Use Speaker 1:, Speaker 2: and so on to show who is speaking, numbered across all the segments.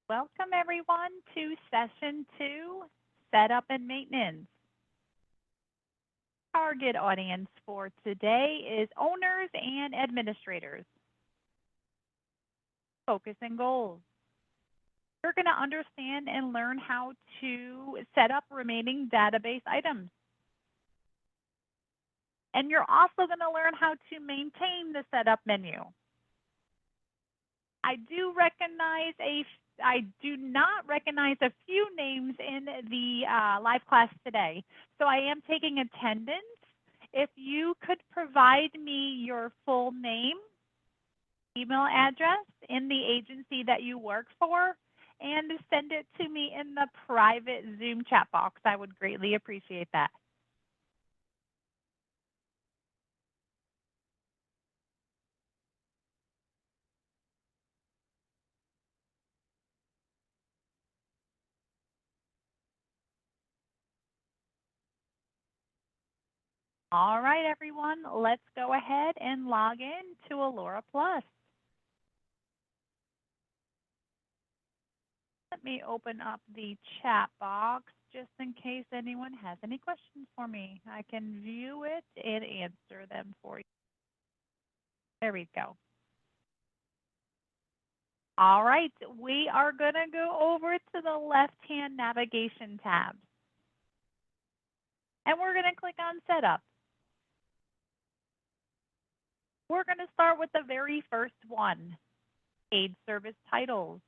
Speaker 1: Welcome everyone to session 2, setup and maintenance. Target audience for today is owners and administrators. Focus and goals. You're going to understand and learn how to set up remaining database items. And you're also going to learn how to maintain the setup menu. I do not recognize a few names in the live class today. So I am taking attendance. If you could provide me your full name, email address in the agency that you work for, and send it to me in the private Zoom chat box, I would greatly appreciate that. All right, everyone, let's go ahead and log in to Alora Plus. Let me open up the chat box just in case anyone has any questions for me. I can view it and answer them for you. There we go. All right, we are going to go over to the left-hand navigation tab. And we're going to click on Setup. We're going to start with the very first one, Aid Service Titles.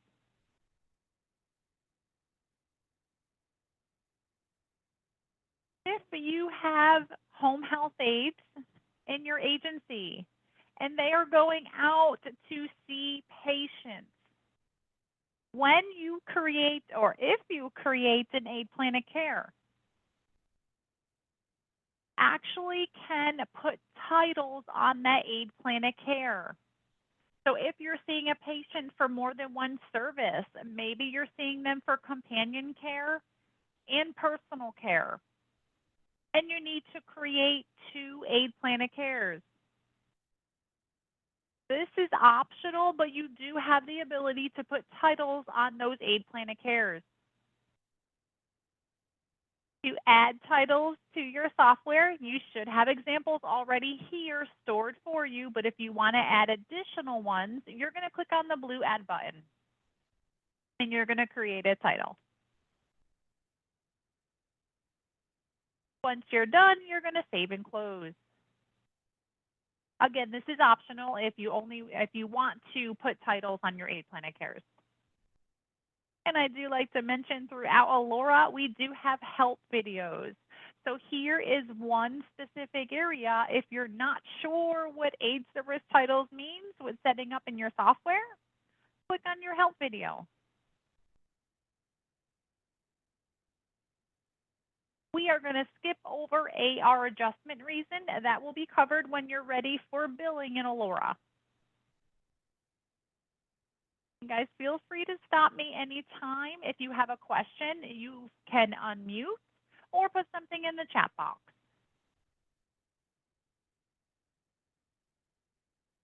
Speaker 1: If you have home health aides in your agency and they are going out to see patients, when you create or if you create an aid plan of care, actually can put titles on that aid plan of care. So if you're seeing a patient for more than one service, maybe you're seeing them for companion care and personal care, and you need to create 2 aid plan of cares. This is optional, but you do have the ability to put titles on those aid plan of cares. To add titles to your software, you should have examples already here stored for you, but if you want to add additional ones, you're going to click on the blue Add button, and you're going to create a title. Once you're done, you're going to save and close. Again, this is optional if you want to put titles on your aid plan of cares. And I do like to mention throughout Alora, we do have help videos. So here is one specific area. If you're not sure what aid service titles means with setting up in your software, click on your help video. We are going to skip over AR adjustment reason. That will be covered when you're ready for billing in Alora. Guys, feel free to stop me anytime. If you have a question, you can unmute or put something in the chat box.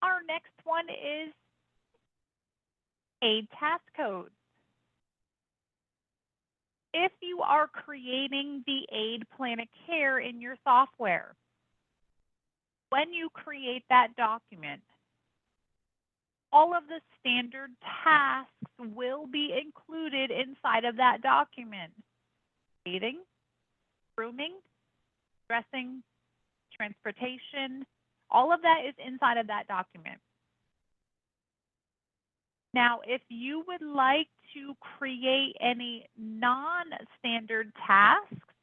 Speaker 1: Our next one is aid task code. If you are creating the aid plan of care in your software, when you create that document, all of the standard tasks will be included inside of that document. Feeding, grooming, dressing, transportation, all of that is inside of that document. Now, if you would like to create any non-standard tasks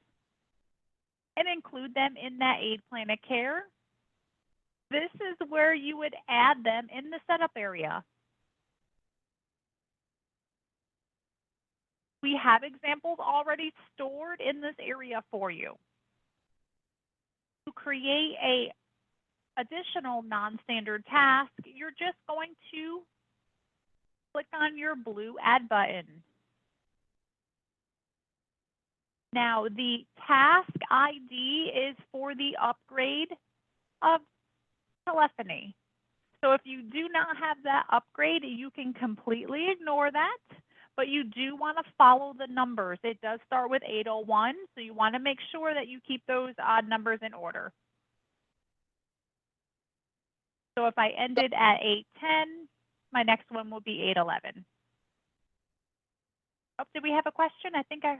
Speaker 1: and include them in that aid plan of care, this is where you would add them in the setup area. We have examples already stored in this area for you. To create an additional non-standard task, you're just going to click on your blue Add button. Now, the task ID is for the upgrade of telephony. So if you do not have that upgrade, you can completely ignore that. but you do want to follow the numbers. It does start with 801, so you want to make sure that you keep those odd numbers in order. So if I ended at 810, my next one will be 811. Oh, did we have a question? I think I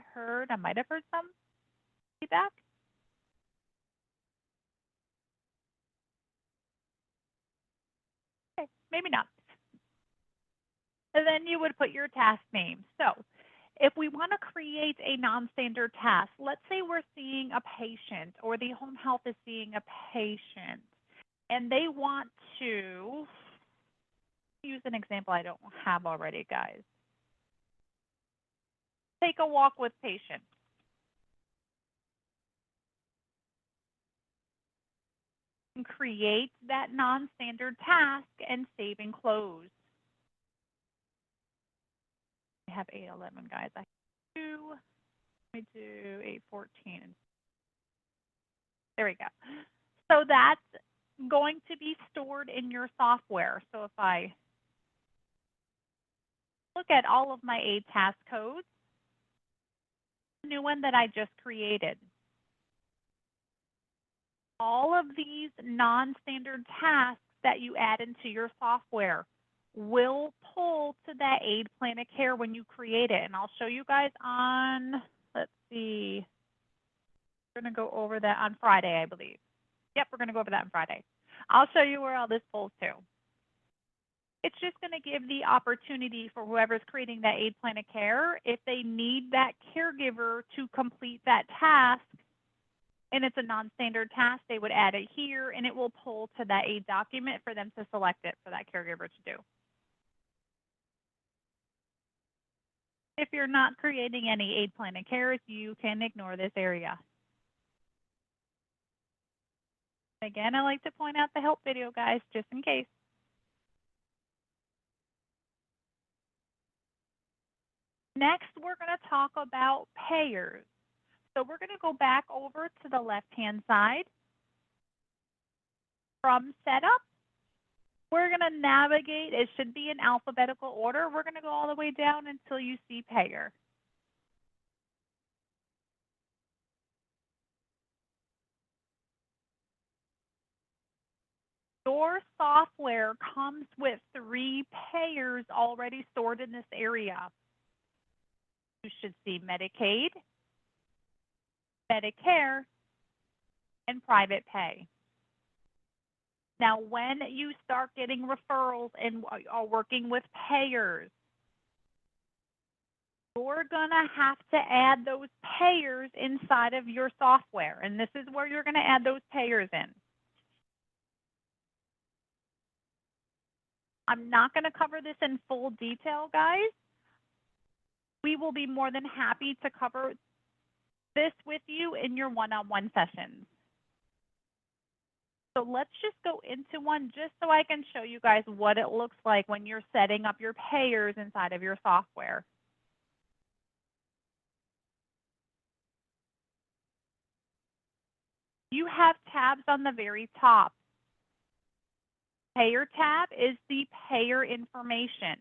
Speaker 1: might have heard some feedback. Okay, maybe not. And then you would put your task name. So if we want to create a non-standard task, let's say we're seeing a patient or the home health is seeing a patient and they want to use an example I don't have already, guys. Take a walk with patient. And create that non-standard task and save and close. I have 811, guys. I have 2. Let me do 814. There we go. So that's going to be stored in your software. So if I look at all of my aid task codes, the new one that I just created, all of these non-standard tasks that you add into your software will pull to that aid plan of care when you create it. And I'll show you guys on, let's see, we're going to go over that on Friday, I believe. Yep, we're going to go over that on Friday. I'll show you where all this pulls to. It's just going to give the opportunity for whoever's creating that aid plan of care, if they need that caregiver to complete that task, and it's a non-standard task, they would add it here, and it will pull to that aid document for them to select it for that caregiver to do. If you're not creating any aid plan of care, you can ignore this area. Again, I like to point out the help video, guys, just in case. Next, we're going to talk about payers. So we're going to go back over to the left-hand side. From setup, we're going to navigate. It should be in alphabetical order. We're going to go all the way down until you see payer. Your software comes with 3 payers already stored in this area. You should see Medicaid, Medicare, and private pay. Now, when you start getting referrals and are working with payers, you're going to have to add those payers inside of your software. And this is where you're going to add those payers in. I'm not going to cover this in full detail, guys. We will be more than happy to cover this with you in your one-on-one sessions. So let's just go into one just so I can show you guys what it looks like when you're setting up your payers inside of your software. You have tabs on the very top. Payer tab is the payer information.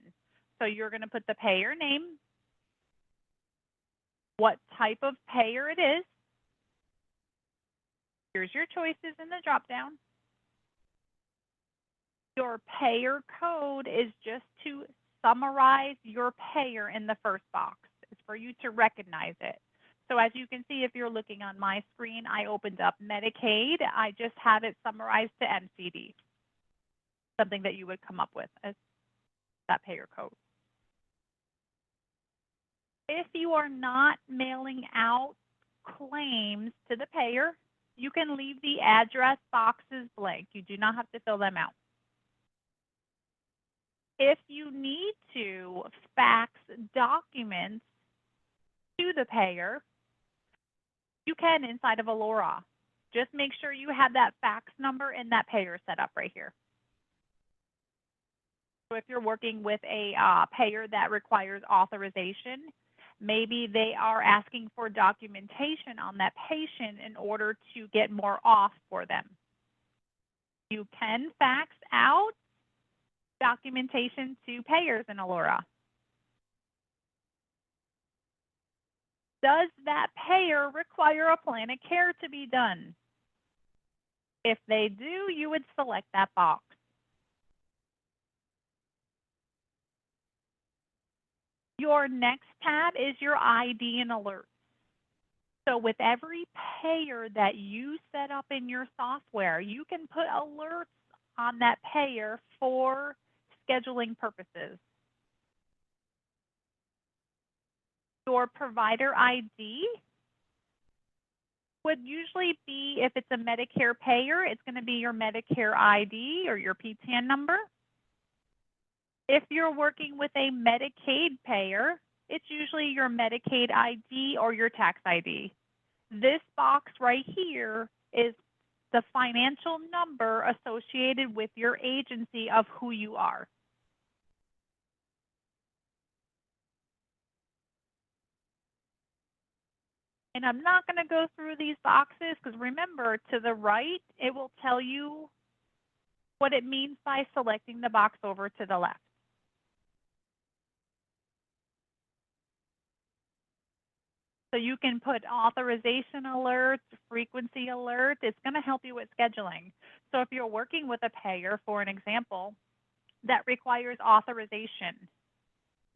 Speaker 1: So you're going to put the payer name, what type of payer it is. Here's your choices in the drop-down. Your payer code is just to summarize your payer in the first box. It's for you to recognize it. So as you can see, if you're looking on my screen, I opened up Medicaid. I just have it summarized to MCD, something that you would come up with as that payer code. If you are not mailing out claims to the payer, you can leave the address boxes blank. You do not have to fill them out. If you need to fax documents to the payer, you can inside of Alora. Just make sure you have that fax number and that payer set up right here. So if you're working with a payer that requires authorization, maybe they are asking for documentation on that patient in order to get more off for them. You can fax out documentation to payers in Alora. Does that payer require a plan of care to be done? If they do, you would select that box. Your next tab is your ID and alerts. So with every payer that you set up in your software, you can put alerts on that payer for scheduling purposes. Your provider ID would usually be, if it's a Medicare payer, it's going to be your Medicare ID or your PTAN number. If you're working with a Medicaid payer, it's usually your Medicaid ID or your tax ID. This box right here is the financial number associated with your agency of who you are. And I'm not going to go through these boxes because remember, to the right, it will tell you what it means by selecting the box over to the left. So you can put authorization alerts, frequency alerts. It's going to help you with scheduling. So if you're working with a payer, for an example, that requires authorization,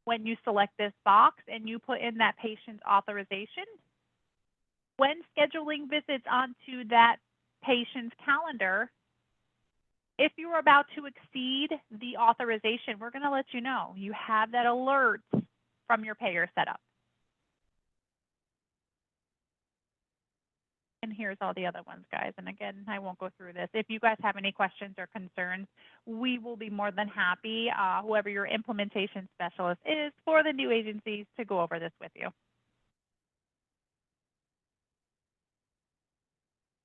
Speaker 1: when you select this box and you put in that patient's authorization, when scheduling visits onto that patient's calendar, if you're about to exceed the authorization, we're going to let you know. You have that alert from your payer setup. And here's all the other ones, guys. And again, I won't go through this. If you guys have any questions or concerns, we will be more than happy, whoever your implementation specialist is for the new agencies, to go over this with you.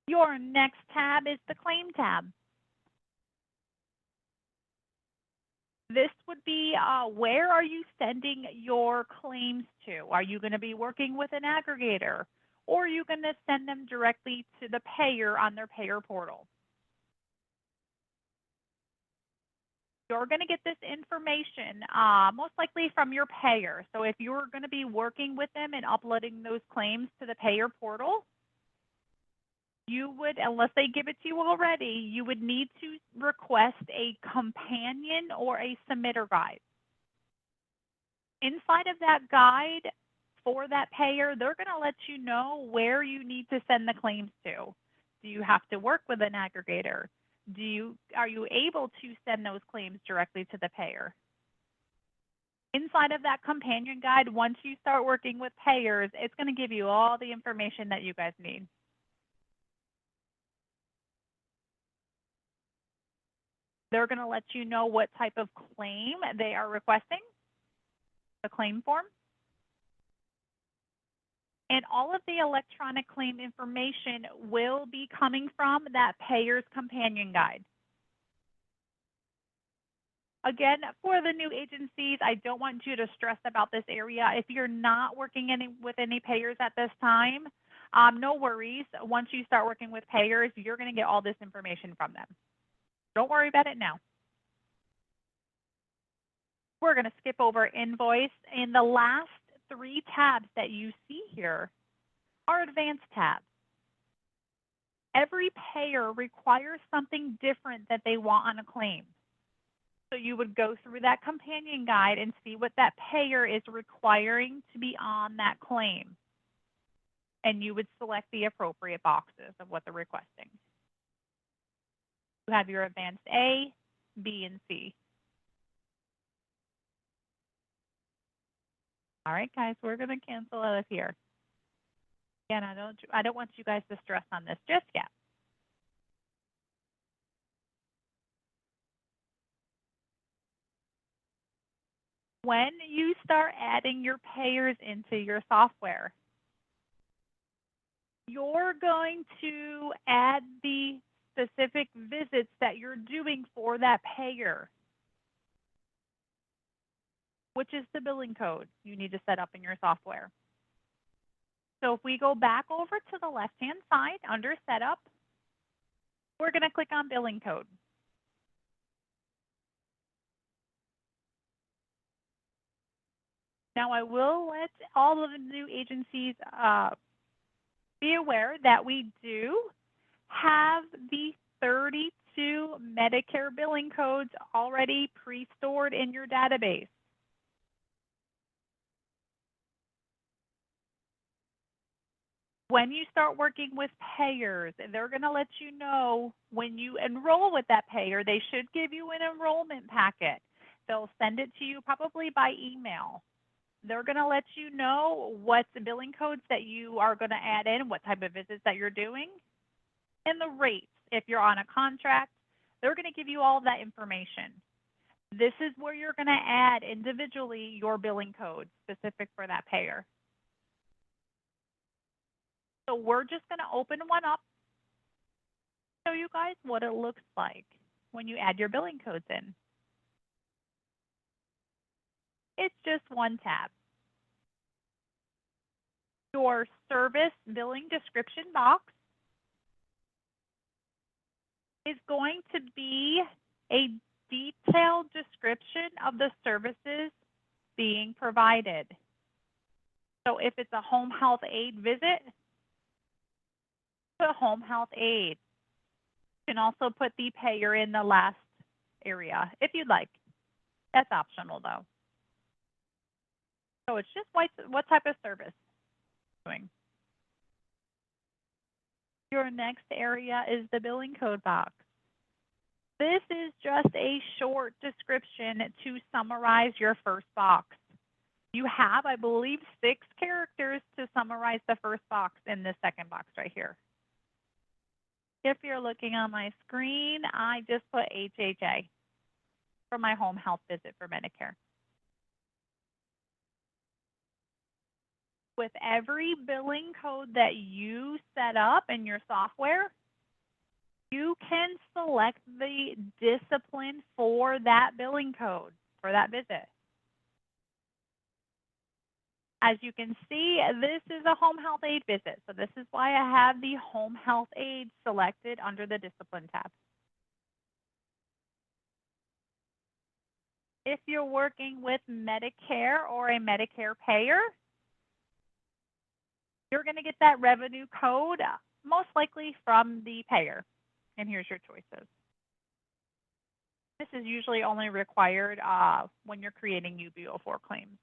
Speaker 1: Your next tab is the claim tab. This would be where are you sending your claims to? Are you going to be working with an aggregator, or are you going to send them directly to the payer on their payer portal? You're going to get this information most likely from your payer. So if you're going to be working with them and uploading those claims to the payer portal, you would, unless they give it to you already, you would need to request a companion or a submitter guide. Inside of that guide for that payer, they're going to let you know where you need to send the claims to. Do you have to work with an aggregator? Are you able to send those claims directly to the payer? Inside of that companion guide, once you start working with payers, it's going to give you all the information that you guys need. They're going to let you know what type of claim they are requesting, the claim form, and all of the electronic claim information will be coming from that payer's companion guide. Again, for the new agencies, I don't want you to stress about this area. If you're not working with any payers at this time, no worries. Once you start working with payers, you're going to get all this information from them. Don't worry about it now. We're going to skip over invoice, and the last three tabs that you see here are advanced tabs. Every payer requires something different that they want on a claim. So you would go through that companion guide and see what that payer is requiring to be on that claim. And you would select the appropriate boxes of what they're requesting. You have your advanced A, B, and C. All right, guys, we're going to cancel out of here. Again, I don't want you guys to stress on this just yet. When you start adding your payers into your software, you're going to add the specific visits that you're doing for that payer, which is the billing code you need to set up in your software. So if we go back over to the left-hand side under Setup, we're going to click on Billing Code. Now, I will let all of the new agencies be aware that we do have the 32 Medicare billing codes already pre-stored in your database. When you start working with payers, they're going to let you know when you enroll with that payer, they should give you an enrollment packet. They'll send it to you probably by email. They're going to let you know what the billing codes that you are going to add in, what type of visits that you're doing, and the rates. If you're on a contract, they're going to give you all of that information. This is where you're going to add individually your billing code specific for that payer. So we're just going to open one up, show you guys what it looks like when you add your billing codes in. It's just one tab. Your service billing description box is going to be a detailed description of the services being provided. So if it's a home health aid visit, put home health aid. You can also put the payer in the last area if you'd like. That's optional though. So it's just what type of service you're doing. Your next area is the billing code box. This is just a short description to summarize your first box. You have, I believe, 6 characters to summarize the first box in the second box right here. If you're looking on my screen, I just put HHA for my home health visit for Medicare. With every billing code that you set up in your software, you can select the discipline for that billing code for that visit. As you can see, this is a home health aid visit. So this is why I have the home health aid selected under the discipline tab. If you're working with Medicare or a Medicare payer, you're going to get that revenue code most likely from the payer. And here's your choices. This is usually only required when you're creating UB04 claims.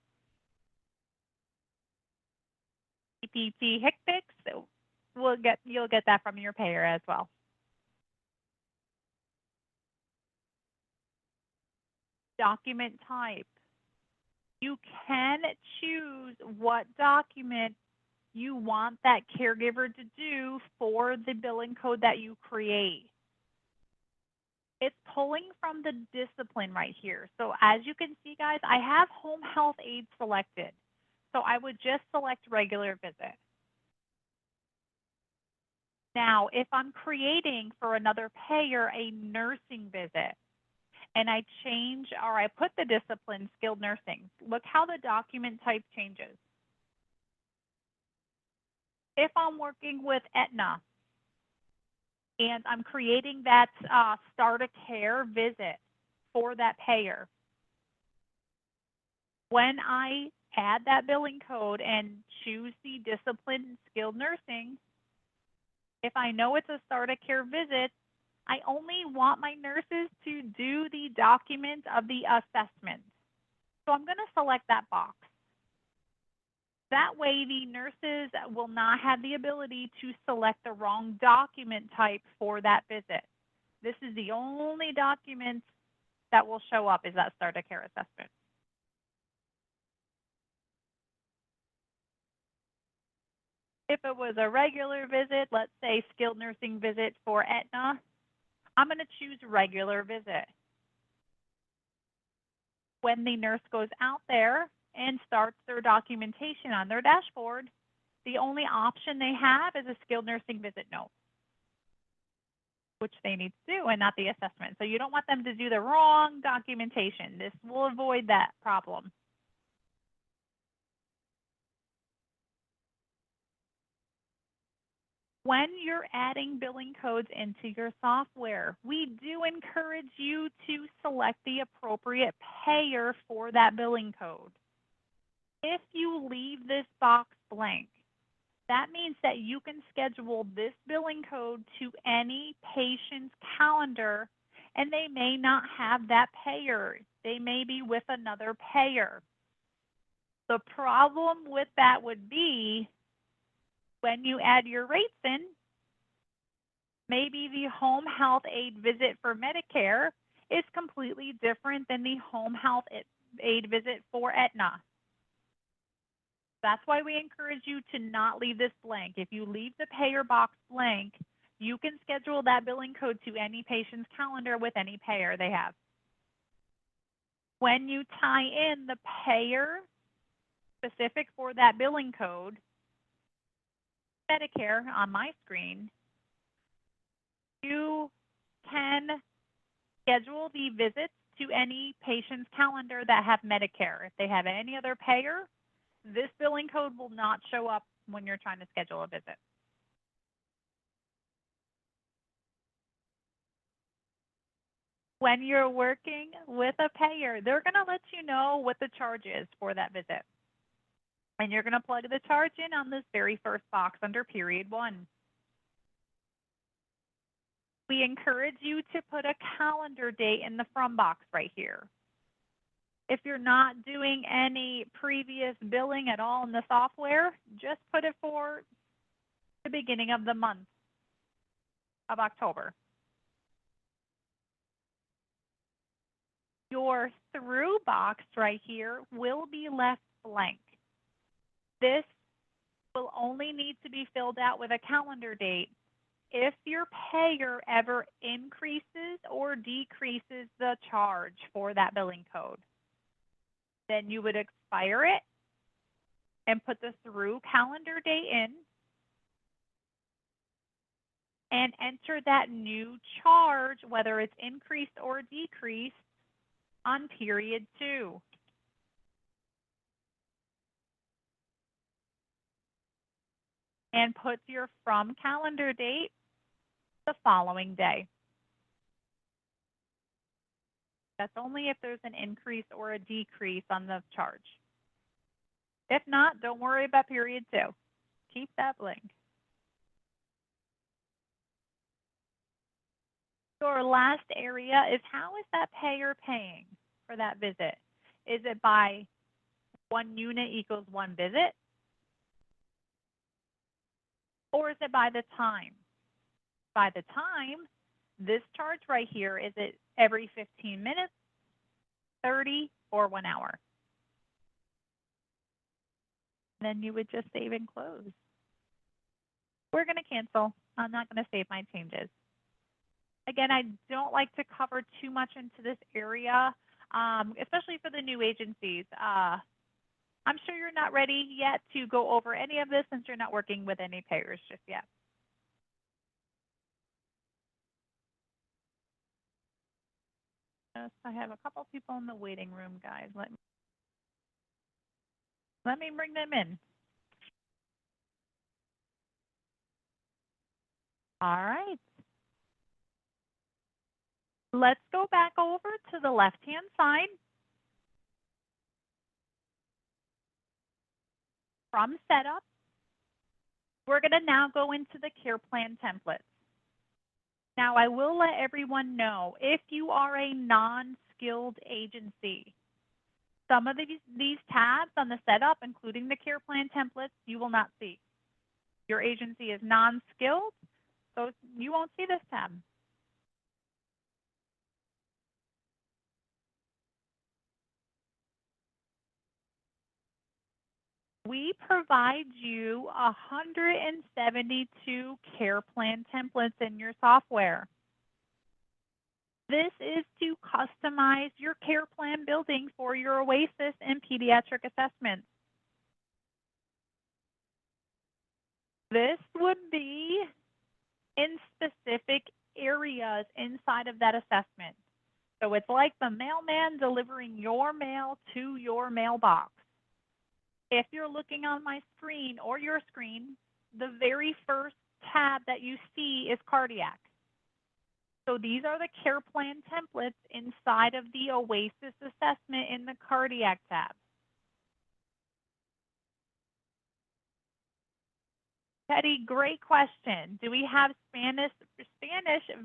Speaker 1: PPT HCPCS, you'll get that from your payer as well. Document type. You can choose what document you want that caregiver to do for the billing code that you create. It's pulling from the discipline right here. So as you can see, guys, I have home health aid selected. So I would just select regular visit. Now, if I'm creating for another payer a nursing visit, and I change or I put the discipline skilled nursing, look how the document type changes. If I'm working with Aetna and I'm creating that start a care visit for that payer, when I add that billing code and choose the discipline skilled nursing, if I know it's a start a care visit, I only want my nurses to do the document of the assessment. So I'm going to select that box. That way the nurses will not have the ability to select the wrong document type for that visit. This is the only document that will show up is that start a care assessment. If it was a regular visit, let's say skilled nursing visit for Aetna, I'm going to choose regular visit. When the nurse goes out there and starts their documentation on their dashboard, the only option they have is a skilled nursing visit note, which they need to do and not the assessment. So you don't want them to do the wrong documentation. This will avoid that problem. When you're adding billing codes into your software, we do encourage you to select the appropriate payer for that billing code. If you leave this box blank, that means that you can schedule this billing code to any patient's calendar, and they may not have that payer. They may be with another payer. The problem with that would be when you add your rates in, maybe the home health aid visit for Medicare is completely different than the home health aid visit for Aetna. That's why we encourage you to not leave this blank. If you leave the payer box blank, you can schedule that billing code to any patient's calendar with any payer they have. When you tie in the payer specific for that billing code, Medicare on my screen, you can schedule the visits to any patient's calendar that have Medicare. If they have any other payer, this billing code will not show up when you're trying to schedule a visit. When you're working with a payer, they're going to let you know what the charge is for that visit. And you're going to plug the charge in on this very first box under period 1. We encourage you to put a calendar date in the from box right here. If you're not doing any previous billing at all in the software, just put it for the beginning of the month of October. Your through box right here will be left blank. This will only need to be filled out with a calendar date if your payer ever increases or decreases the charge for that billing code. Then you would expire it and put the through calendar date in and enter that new charge, whether it's increased or decreased, on period 2. And put your from calendar date the following day. That's only if there's an increase or a decrease on the charge. If not, don't worry about period 2. Keep that blank. Your last area is, how is that payer paying for that visit? Is it by 1 unit equals 1 visit? Or is it by the time? By the time, this charge right here, is it every 15 minutes, 30, or 1 hour? Then you would just save and close. We're going to cancel. I'm not going to save my changes. Again, I don't like to cover too much into this area, especially for the new agencies. I'm sure you're not ready yet to go over any of this since you're not working with any payers just yet. Yes, I have a couple people in the waiting room, guys. Let me bring them in. All right. Let's go back over to the left-hand side. From setup, we're going to now go into the care plan templates. Now, I will let everyone know, if you are a non-skilled agency, some of these tabs on the setup, including the care plan templates, you will not see. Your agency is non-skilled, so you won't see this tab. We provide you 172 care plan templates in your software. This is to customize your care plan building for your OASIS and pediatric assessments. This would be in specific areas inside of that assessment. So it's like the mailman delivering your mail to your mailbox. If you're looking on my screen or your screen, the very first tab that you see is cardiac. So these are the care plan templates inside of the OASIS assessment in the cardiac tab. Teddy, great question. Do we have Spanish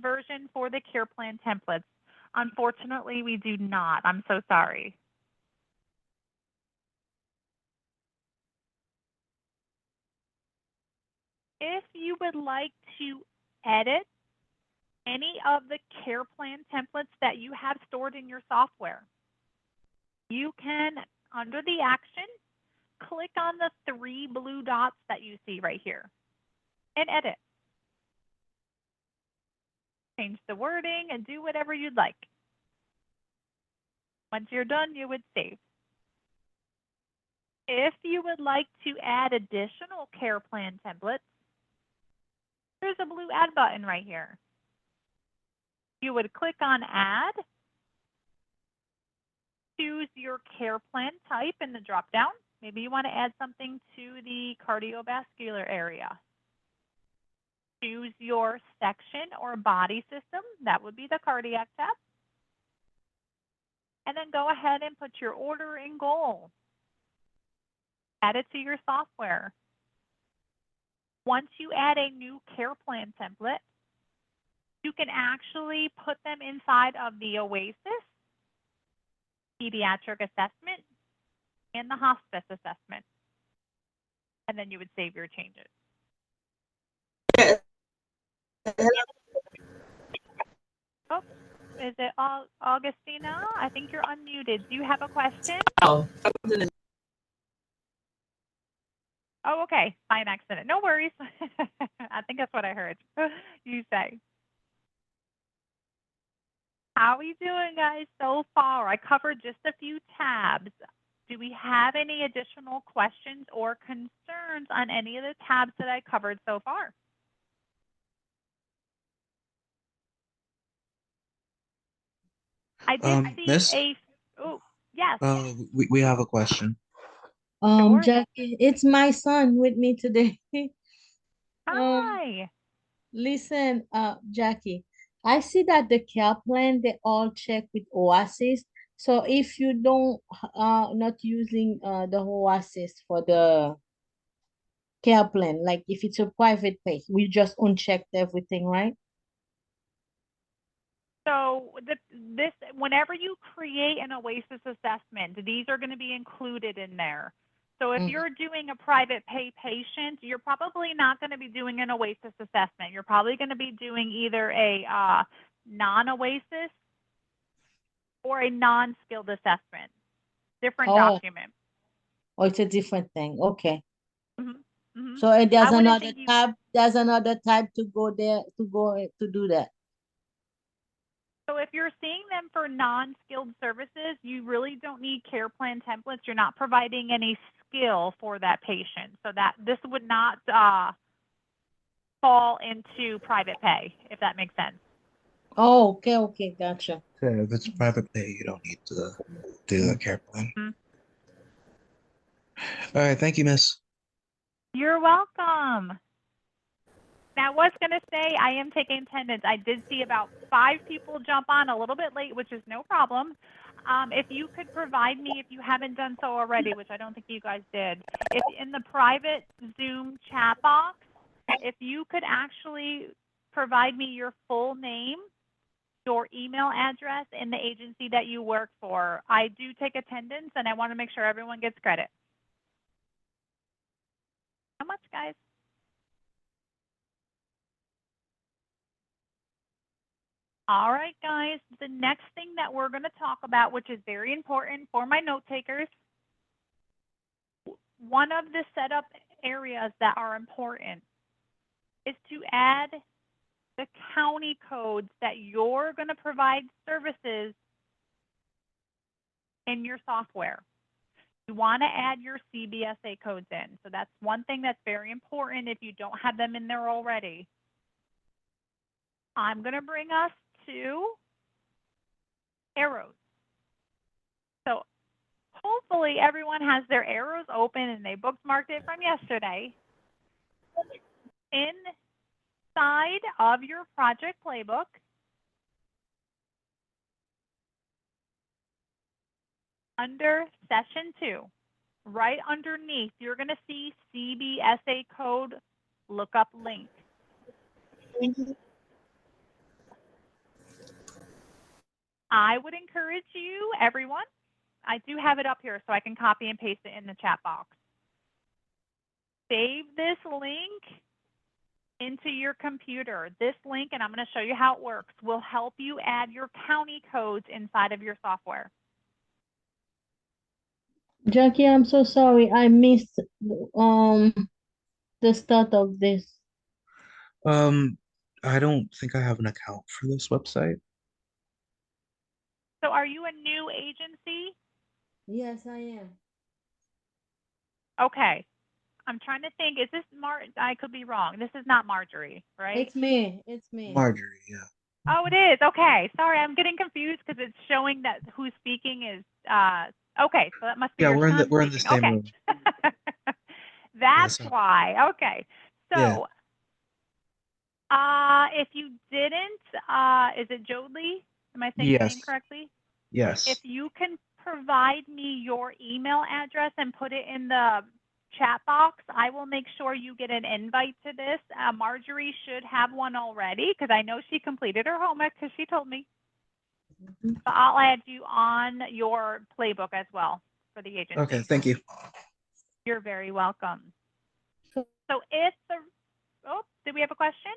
Speaker 1: version for the care plan templates? Unfortunately, we do not. I'm so sorry. If you would like to edit any of the care plan templates that you have stored in your software, you can, under the action, click on the 3 blue dots that you see right here and edit. Change the wording and do whatever you'd like. Once you're done, you would save. If you would like to add additional care plan templates, there's a blue add button right here. You would click on add, choose your care plan type in the drop down. Maybe you want to add something to the cardiovascular area. Choose your section or body system. That would be the cardiac tab. And then go ahead and put your order and goal. Add it to your software. Once you add a new care plan template, you can actually put them inside of the Oasis, pediatric assessment, and the hospice assessment. And then you would save your changes. Oh, is it Augustina? I think you're unmuted. Do you have a question?
Speaker 2: Oh,
Speaker 1: Oh, okay. By an accident. No worries. I think that's what I heard you say. How are you doing, guys, so far? I covered just a few tabs. Do we have any additional questions or concerns on any of the tabs that I covered so far? I did see
Speaker 3: Miss,
Speaker 1: oh, yes.
Speaker 3: we have a question.
Speaker 1: Sure.
Speaker 2: Jackie, it's my son with me today.
Speaker 1: Hi.
Speaker 2: Listen, Jackie, I see that the care plan they all check with Oasis. So if you don't not using the Oasis for the care plan, like if it's a private pay, we just unchecked everything, right?
Speaker 1: So this, whenever you create an Oasis assessment, these are going to be included in there. So if you're doing a private pay patient, you're probably not going to be doing an Oasis assessment. You're probably going to be doing either a non-Oasis or a non-skilled assessment. Different document.
Speaker 2: Oh, it's a different thing. Okay.
Speaker 1: Mm-hmm.
Speaker 2: So there's another tab. There's another tab to go there to do that.
Speaker 1: So if you're seeing them for non-skilled services, you really don't need care plan templates. You're not providing any skill for that patient. So that this would not fall into private pay, if that makes sense.
Speaker 2: Oh, okay, gotcha.
Speaker 3: So if it's private pay, you don't need to do the care plan. All right, thank you, Miss.
Speaker 1: You're welcome. Now, I was going to say I am taking attendance. I did see about 5 people jump on a little bit late, which is no problem. If you could provide me, if you haven't done so already, which I don't think you guys did, if in the private Zoom chat box, if you could actually provide me your full name, your email address, and the agency that you work for. I do take attendance, and I want to make sure everyone gets credit. How much, guys? All right, guys, the next thing that we're going to talk about, which is very important for my note takers, one of the setup areas that are important is to add the county codes that you're going to provide services in your software. You want to add your CBSA codes in. So that's one thing that's very important if you don't have them in there already. I'm going to bring us to arrows. So hopefully everyone has their arrows open and they bookmarked it from yesterday. Inside of your project playbook, under session 2, right underneath, you're going to see CBSA code lookup link. I would encourage you, everyone, I do have it up here so I can copy and paste it in the chat box. Save this link into your computer. This link, and I'm going to show you how it works, will help you add your county codes inside of your software.
Speaker 2: Jackie, I'm so sorry. I missed the start of this.
Speaker 3: I don't think I have an account for this website.
Speaker 1: So are you a new agency?
Speaker 2: Yes, I am.
Speaker 1: Okay. I'm trying to think, is this I could be wrong. This is not Marjorie, right?
Speaker 2: It's me. It's me.
Speaker 3: Marjorie, yeah.
Speaker 1: Oh, it is. Okay. Sorry, I'm getting confused because it's showing that who's speaking is okay, so that must be
Speaker 3: Yeah,
Speaker 1: your son
Speaker 3: we're in the
Speaker 1: speaking.
Speaker 3: same
Speaker 1: Okay.
Speaker 3: room.
Speaker 1: That's
Speaker 3: so-
Speaker 1: why. Okay.
Speaker 3: Yeah.
Speaker 1: So if you didn't, is it Jodlie? Am I saying your name
Speaker 3: Yes.
Speaker 1: correctly?
Speaker 3: Yes.
Speaker 1: If you can provide me your email address and put it in the chat box, I will make sure you get an invite to this. Marjorie should have one already because I know she completed her homework because she told me. But I'll add you on your playbook as well for the agency.
Speaker 3: Okay, thank you.
Speaker 1: You're very welcome. So if the, oh, did we have a question?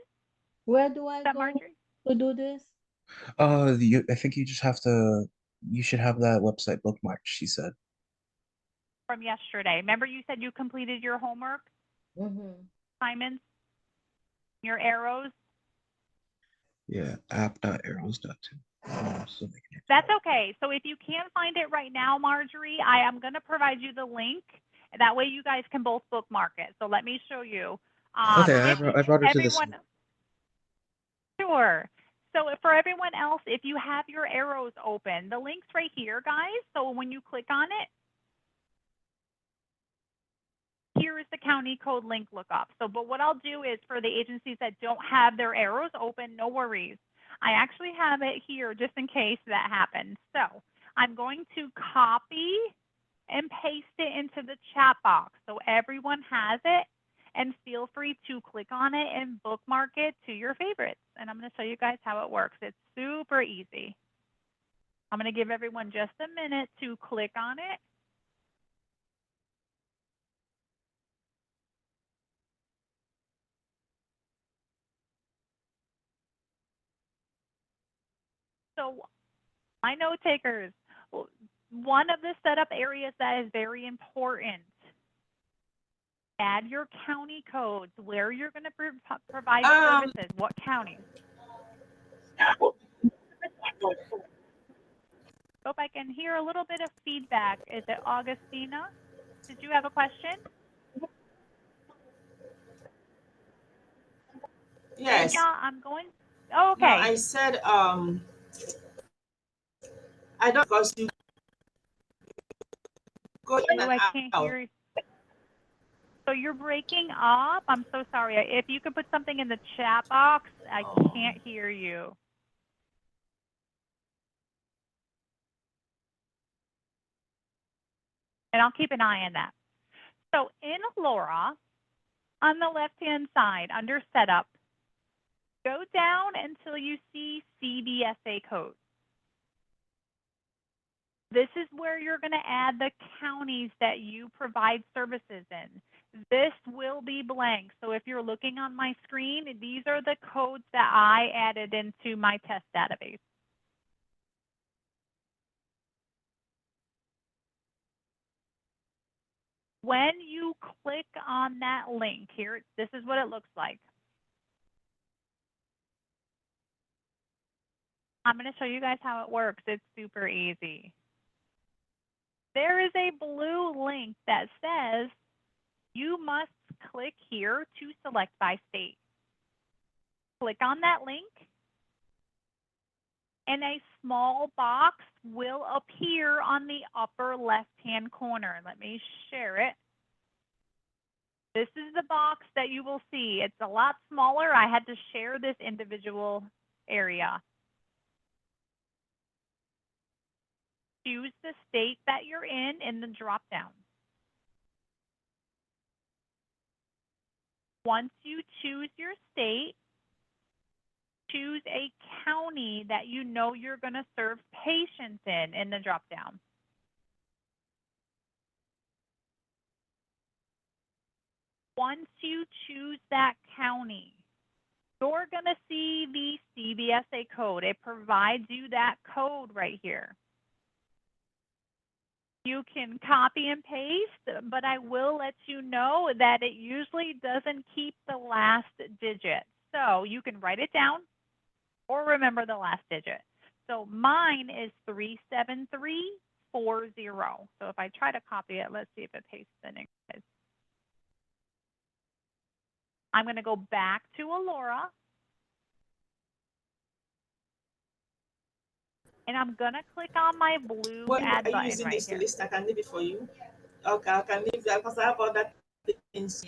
Speaker 2: Where do I
Speaker 1: Is that
Speaker 2: go
Speaker 1: Marjorie?
Speaker 2: to do this?
Speaker 3: I think you just have to, you should have that website bookmarked, she said.
Speaker 1: From yesterday. Remember you said you completed your homework assignments, your arrows?
Speaker 3: Yeah, app.arrows.to. I'm still making it.
Speaker 1: That's okay. So if you can't find it right now, Marjorie, I am going to provide you the link. That way you guys can both bookmark it. So let me show you.
Speaker 3: Okay, I brought her to this.
Speaker 1: Sure. So for everyone else, if you have your arrows open, the link's right here, guys. So when you click on it, here is the county code link lookup. So, but what I'll do is for the agencies that don't have their arrows open, no worries. I actually have it here just in case that happens. So I'm going to copy and paste it into the chat box so everyone has it, and feel free to click on it and bookmark it to your favorites. And I'm going to show you guys how it works. It's super easy. I'm going to give everyone just a minute to click on it. So my note takers, one of the setup areas that is very important, add your county codes, where you're going to provide services, what counties. Hope I can hear a little bit of feedback. Is it Augustina? Did you have a question?
Speaker 4: Yes.
Speaker 1: Yeah, I'm going. Oh, okay.
Speaker 4: No, I said I don't, because you go in and
Speaker 1: I can't
Speaker 4: out.
Speaker 1: hear you. So you're breaking up. I'm so sorry. If you could put something in the chat box, I can't hear you. And I'll keep an eye on that. So in Alora, on the left-hand side under Setup, go down until you see CDSA code. This is where you're going to add the counties that you provide services in. This will be blank. So if you're looking on my screen, these are the codes that I added into my test database. When you click on that link here, this is what it looks like. I'm going to show you guys how it works. It's super easy. There is a blue link that says you must click here to select by state. Click on that link, and a small box will appear on the upper left-hand corner. Let me share it. This is the box that you will see. It's a lot smaller. I had to share this individual area. Choose the state that you're in the drop-down. Once you choose your state, choose a county that you know you're going to serve patients in the drop-down. Once you choose that county, you're going to see the CBSA code. It provides you that code right here. You can copy and paste, but I will let you know that it usually doesn't keep the last digit. So you can write it down or remember the last digit. So mine is 37340. So if I try to copy it, let's see if it pastes in. I'm going to go back to Alora. And I'm going to click on my blue
Speaker 4: When
Speaker 1: add
Speaker 4: are you
Speaker 1: button
Speaker 4: using
Speaker 1: right
Speaker 4: this
Speaker 1: here.
Speaker 4: list? I can leave it for you. Okay, I can leave that because I have other things.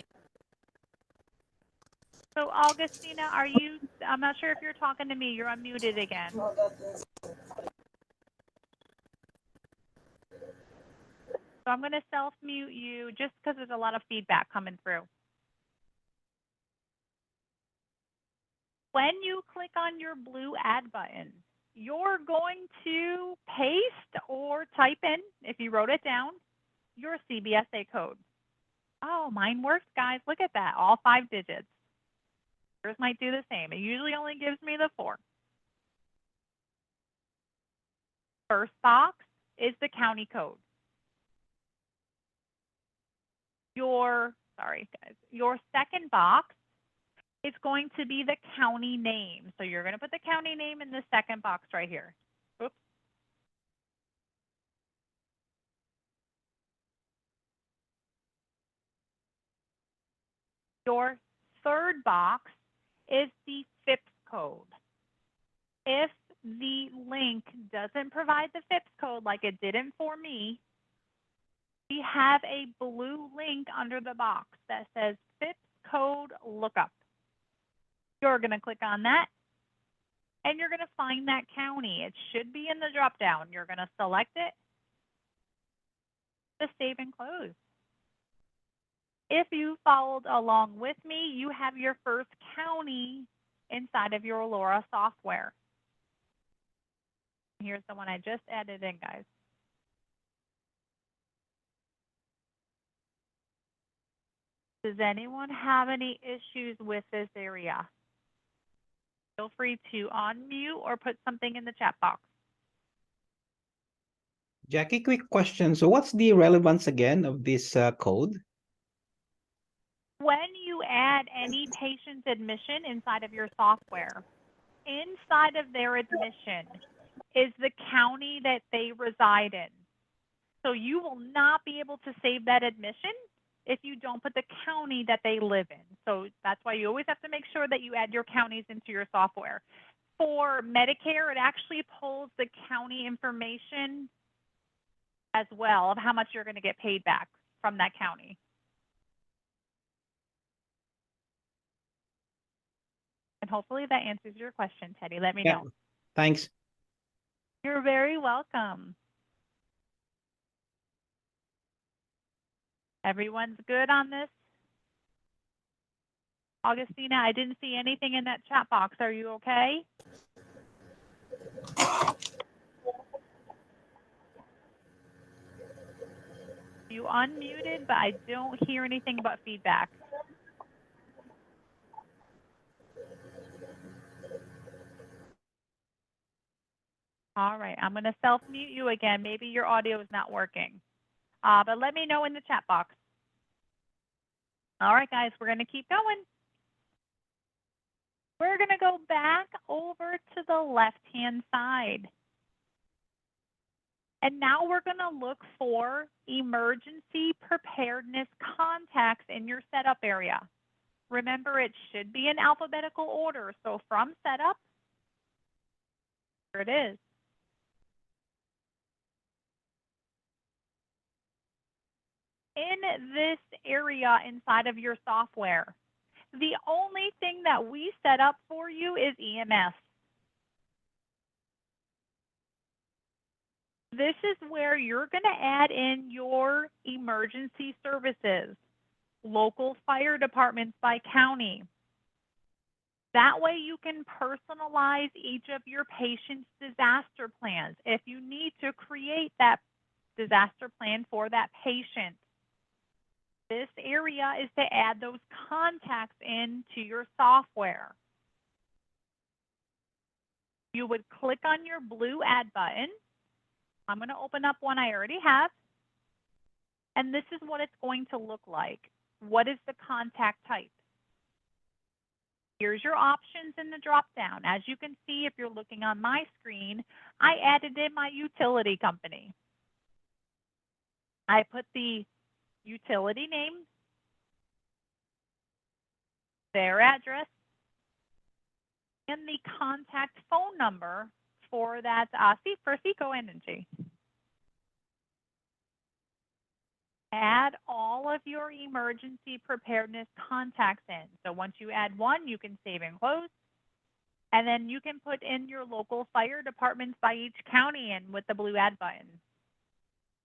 Speaker 1: So Augustina, are you, I'm not sure if you're talking to me. You're unmuted again. So I'm going to self-mute you just because there's a lot of feedback coming through. When you click on your blue add button, you're going to paste or type in, if you wrote it down, your CBSA code. Oh, mine works, guys. Look at that, all 5 digits. Yours might do the same. It usually only gives me the 4. First box is the county code. Your second box is going to be the county name. So you're going to put the county name in the second box right here. Oops. Your third box is the FIPS code. If the link doesn't provide the FIPS code like it didn't for me, we have a blue link under the box that says FIPS code lookup. You're going to click on that, and you're going to find that county. It should be in the drop-down. You're going to select it, to save and close. If you followed along with me, you have your first county inside of your Alora software. Here's the one I just added in, guys. Does anyone have any issues with this area? Feel free to unmute or put something in the chat box.
Speaker 5: Jackie, quick question. So what's the relevance again of this code?
Speaker 1: When you add any patient's admission inside of your software, inside of their admission is the county that they reside in. So you will not be able to save that admission if you don't put the county that they live in. So that's why you always have to make sure that you add your counties into your software. For Medicare, it actually pulls the county information as well of how much you're going to get paid back from that county. And hopefully that answers your question, Teddy. Let me know.
Speaker 5: Thanks.
Speaker 1: You're very welcome. Everyone's good on this? Augustina, I didn't see anything in that chat box. Are you okay? You unmuted, but I don't hear anything but feedback. All right, I'm going to self-mute you again. Maybe your audio is not working. But let me know in the chat box. All right, guys, we're going to keep going. We're going to go back over to the left-hand side. And now we're going to look for emergency preparedness contacts in your setup area. Remember, it should be in alphabetical order. So from setup, here it is. In this area inside of your software, the only thing that we set up for you is EMS. This is where you're going to add in your emergency services. local fire departments by county. That way you can personalize each of your patient's disaster plans if you need to create that disaster plan for that patient. This area is to add those contacts into your software. You would click on your blue add button. I'm going to open up one I already have. And this is what it's going to look like. What is the contact type? Here's your options in the drop down. As you can see, if you're looking on my screen, I added in my utility company. I put the utility name, their address, and the contact phone number for that for Seco Energy. Add all of your emergency preparedness contacts in. So once you add one, you can save and close. And then you can put in your local fire departments by each county and with the blue add button.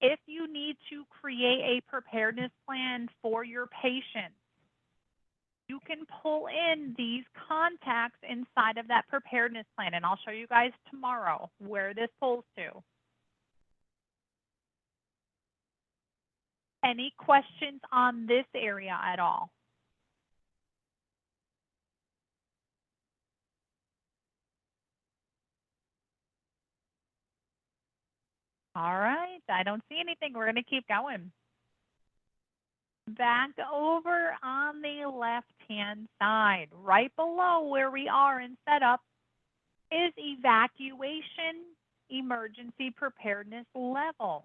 Speaker 1: If you need to create a preparedness plan for your patients, you can pull in these contacts inside of that preparedness plan. And I'll show you guys tomorrow where this pulls to. Any questions on this area at all? All right, I don't see anything. We're going to keep going. Back over on the left-hand side, right below where we are in setup, is evacuation emergency preparedness level.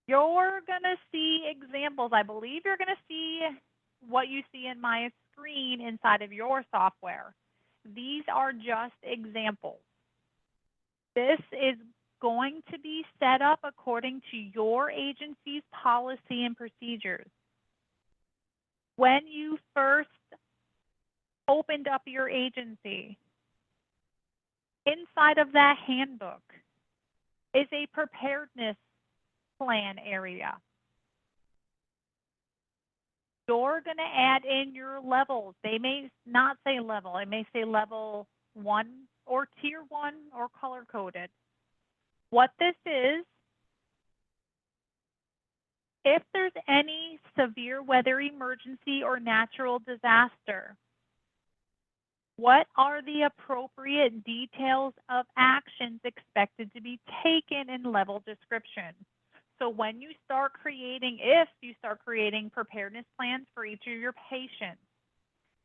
Speaker 1: You're going to see examples. I believe you're going to see what you see in my screen inside of your software. These are just examples. This is going to be set up according to your agency's policy and procedures. When you first opened up your agency, inside of that handbook is a preparedness plan area. You're going to add in your levels. They may not say level. It may say level 1 or tier 1 or color coded. What this is, if there's any severe weather emergency or natural disaster, what are the appropriate details of actions expected to be taken in level description? So when you start creating, if you start creating preparedness plans for each of your patients,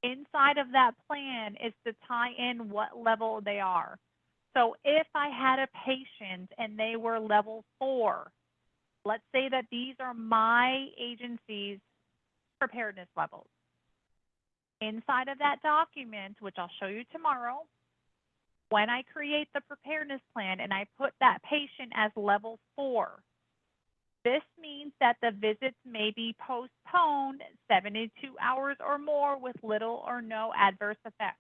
Speaker 1: inside of that plan is to tie in what level they are. So if I had a patient and they were level 4, let's say that these are my agency's preparedness levels. Inside of that document, which I'll show you tomorrow, when I create the preparedness plan and I put that patient as level 4, this means that the visits may be postponed 72 hours or more with little or no adverse effects.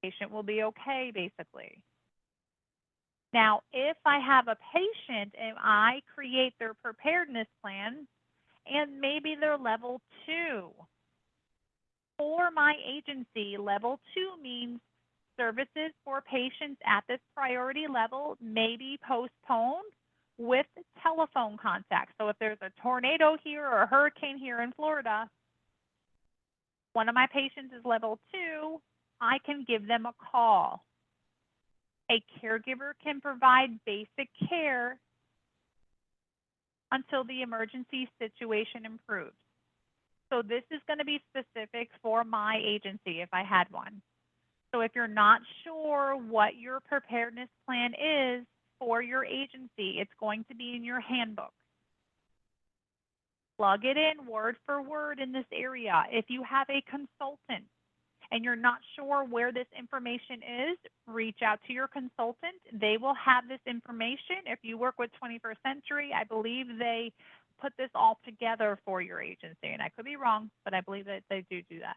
Speaker 1: The patient will be okay, basically. Now, if I have a patient and I create their preparedness plan, and maybe they're level 2, for my agency, level 2 means services for patients at this priority level may be postponed with telephone contact. So if there's a tornado here or a hurricane here in Florida, one of my patients is level 2, I can give them a call. A caregiver can provide basic care until the emergency situation improves. So this is going to be specific for my agency if I had one. So if you're not sure what your preparedness plan is for your agency, it's going to be in your handbook. Plug it in word for word in this area. If you have a consultant and you're not sure where this information is, reach out to your consultant. They will have this information. If you work with 21st Century, I believe they put this all together for your agency. And I could be wrong, but I believe that they do that.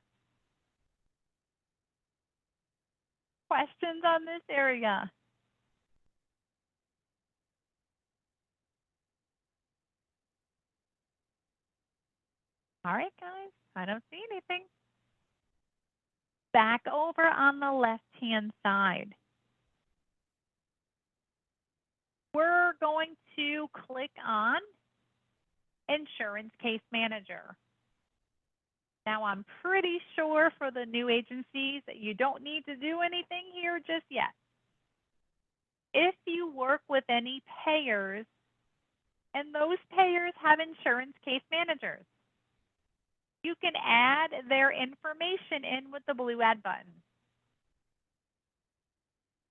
Speaker 1: Questions on this area? All right, guys, I don't see anything. Back over on the left-hand side, we're going to click on Insurance Case Manager. Now, I'm pretty sure for the new agencies that you don't need to do anything here just yet. If you work with any payers, and those payers have insurance case managers, you can add their information in with the blue add button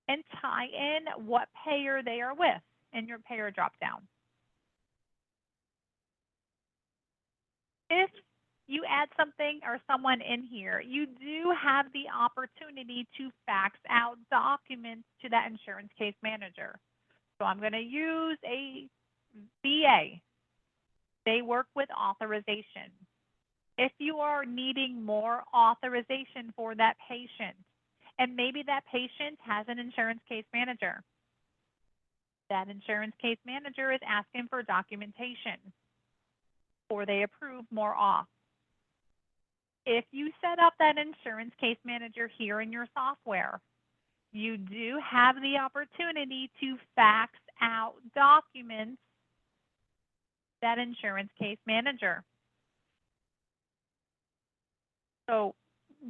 Speaker 1: and tie in what payer they are with in your payer dropdown. If you add something or someone in here, you do have the opportunity to fax out documents to that insurance case manager. So I'm going to use a VA. They work with authorization. If you are needing more authorization for that patient, and maybe that patient has an insurance case manager, that insurance case manager is asking for documentation, or they approve more auth. If you set up that insurance case manager here in your software, you do have the opportunity to fax out documents to that insurance case manager. So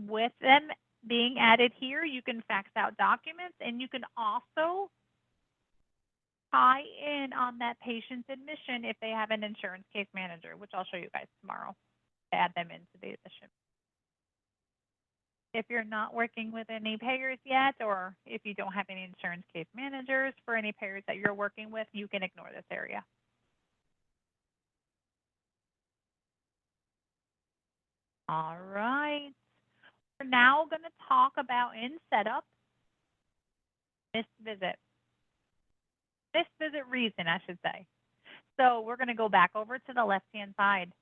Speaker 1: with them being added here, you can fax out documents, and you can also tie in on that patient's admission if they have an insurance case manager, which I'll show you guys tomorrow. Add them into the admission. If you're not working with any payers yet, or if you don't have any insurance case managers for any payers that you're working with, you can ignore this area. All right. We're now going to talk about in setup, missed visit. Missed visit reason, I should say. So we're going to go back over to the left-hand side,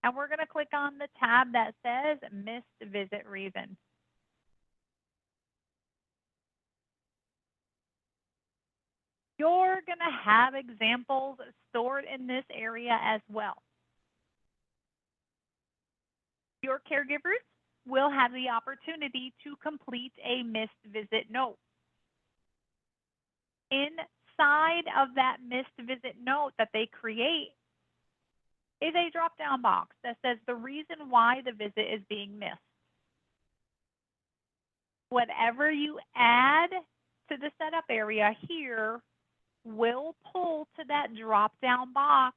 Speaker 1: and we're going to click on the tab that says missed visit reason. You're going to have examples stored in this area as well. Your caregivers will have the opportunity to complete a missed visit note. Inside of that missed visit note that they create is a drop-down box that says the reason why the visit is being missed. Whatever you add to the setup area here will pull to that drop-down box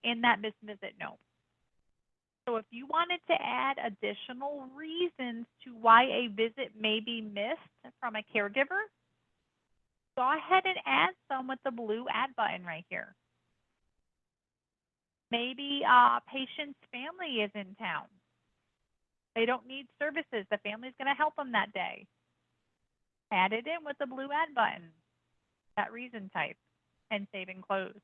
Speaker 1: in that missed visit note. So if you wanted to add additional reasons to why a visit may be missed from a caregiver, go ahead and add some with the blue add button right here. Maybe a patient's family is in town. They don't need services. The family's going to help them that day. Add it in with the blue add button, that reason type, and save and close.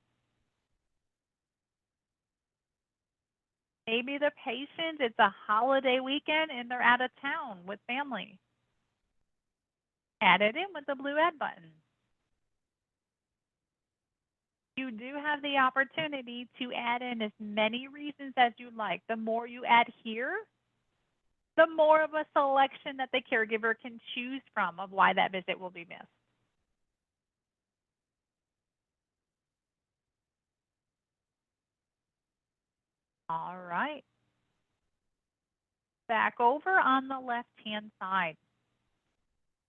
Speaker 1: Maybe the patient, it's a holiday weekend and they're out of town with family. Add it in with the blue add button. You do have the opportunity to add in as many reasons as you like. The more you add here, the more of a selection that the caregiver can choose from of why that visit will be missed. All right. Back over on the left-hand side.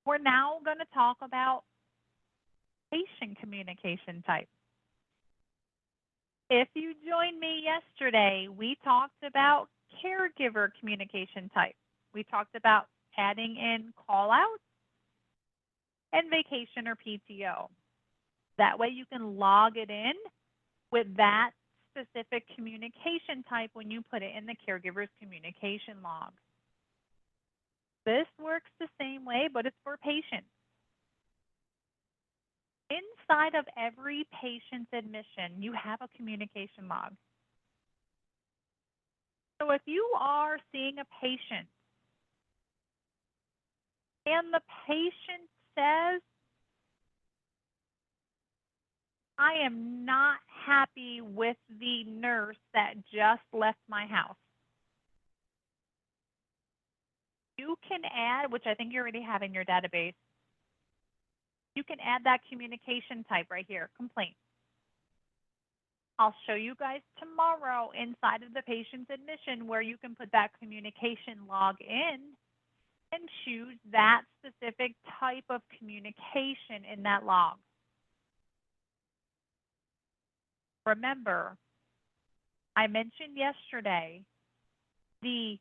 Speaker 1: We're now going to talk about patient communication type. If you joined me yesterday, we talked about caregiver communication type. We talked about adding in call-outs and vacation or PTO. That way you can log it in with that specific communication type when you put it in the caregiver's communication log. This works the same way, but it's for patients. Inside of every patient's admission, you have a communication log. So if you are seeing a patient and the patient says, I am not happy with the nurse that just left my house. You can add, which I think you already have in your database, you can add that communication type right here, complaint. I'll show you guys tomorrow inside of the patient's admission where you can put that communication log in and choose that specific type of communication in that log. Remember, I mentioned yesterday the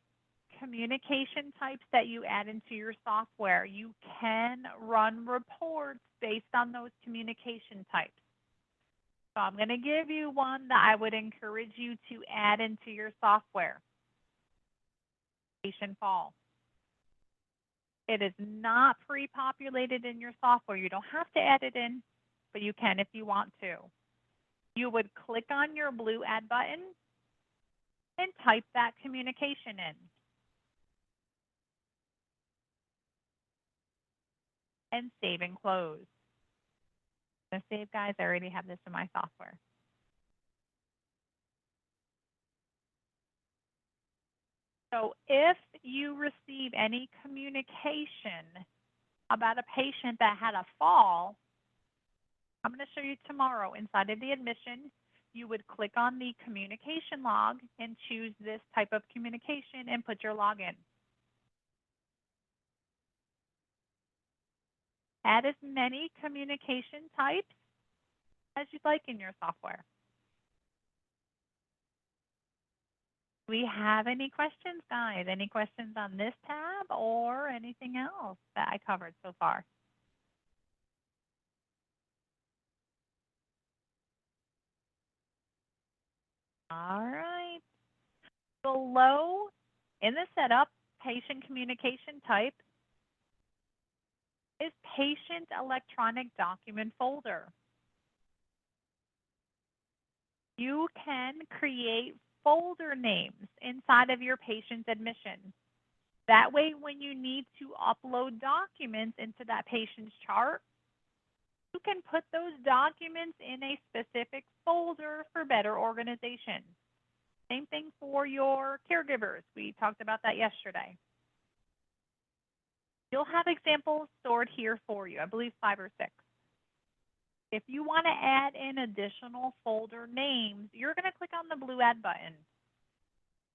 Speaker 1: communication types that you add into your software. You can run reports based on those communication types. So I'm going to give you one that I would encourage you to add into your software. Patient fall. It is not pre-populated in your software. You don't have to add it in, but you can if you want to. You would click on your blue add button and type that communication in. And save and close. I'm going to save, guys. I already have this in my software. So if you receive any communication about a patient that had a fall, I'm going to show you tomorrow inside of the admission. You would click on the communication log and choose this type of communication and put your log in. Add as many communication types as you'd like in your software. Do we have any questions, guys? Any questions on this tab or anything else that I covered so far? All right. Below in the setup, patient communication type is patient electronic document folder. You can create folder names inside of your patient's admission. That way, when you need to upload documents into that patient's chart, you can put those documents in a specific folder for better organization. Same thing for your caregivers. We talked about that yesterday. You'll have examples stored here for you, I believe 5 or 6. If you want to add in additional folder names, you're going to click on the blue add button.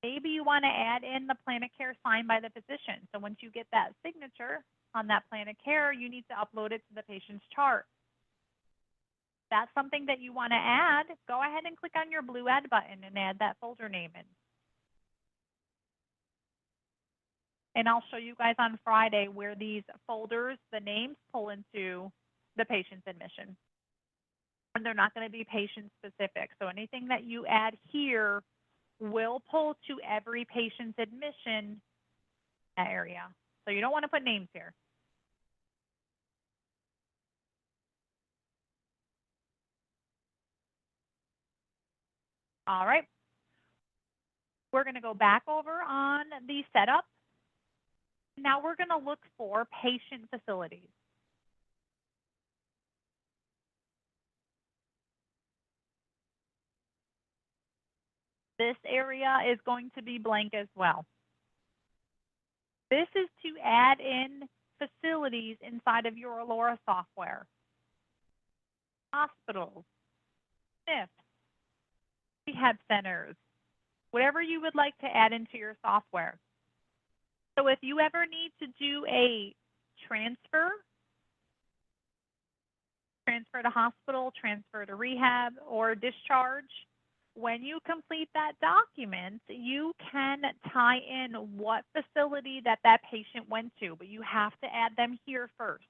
Speaker 1: Maybe you want to add in the plan of care signed by the physician. So once you get that signature on that plan of care, you need to upload it to the patient's chart. If that's something that you want to add, go ahead and click on your blue add button and add that folder name in. And I'll show you guys on Friday where these folders, the names, pull into the patient's admission. And they're not going to be patient specific. So anything that you add here will pull to every patient's admission area. So you don't want to put names here. All right. We're going to go back over on the setup. Now we're going to look for patient facilities. This area is going to be blank as well. This is to add in facilities inside of your Alora software. Hospitals, SNFs, rehab centers, whatever you would like to add into your software. So if you ever need to do a transfer to hospital, transfer to rehab, or discharge, when you complete that document, you can tie in what facility that patient went to, but you have to add them here first.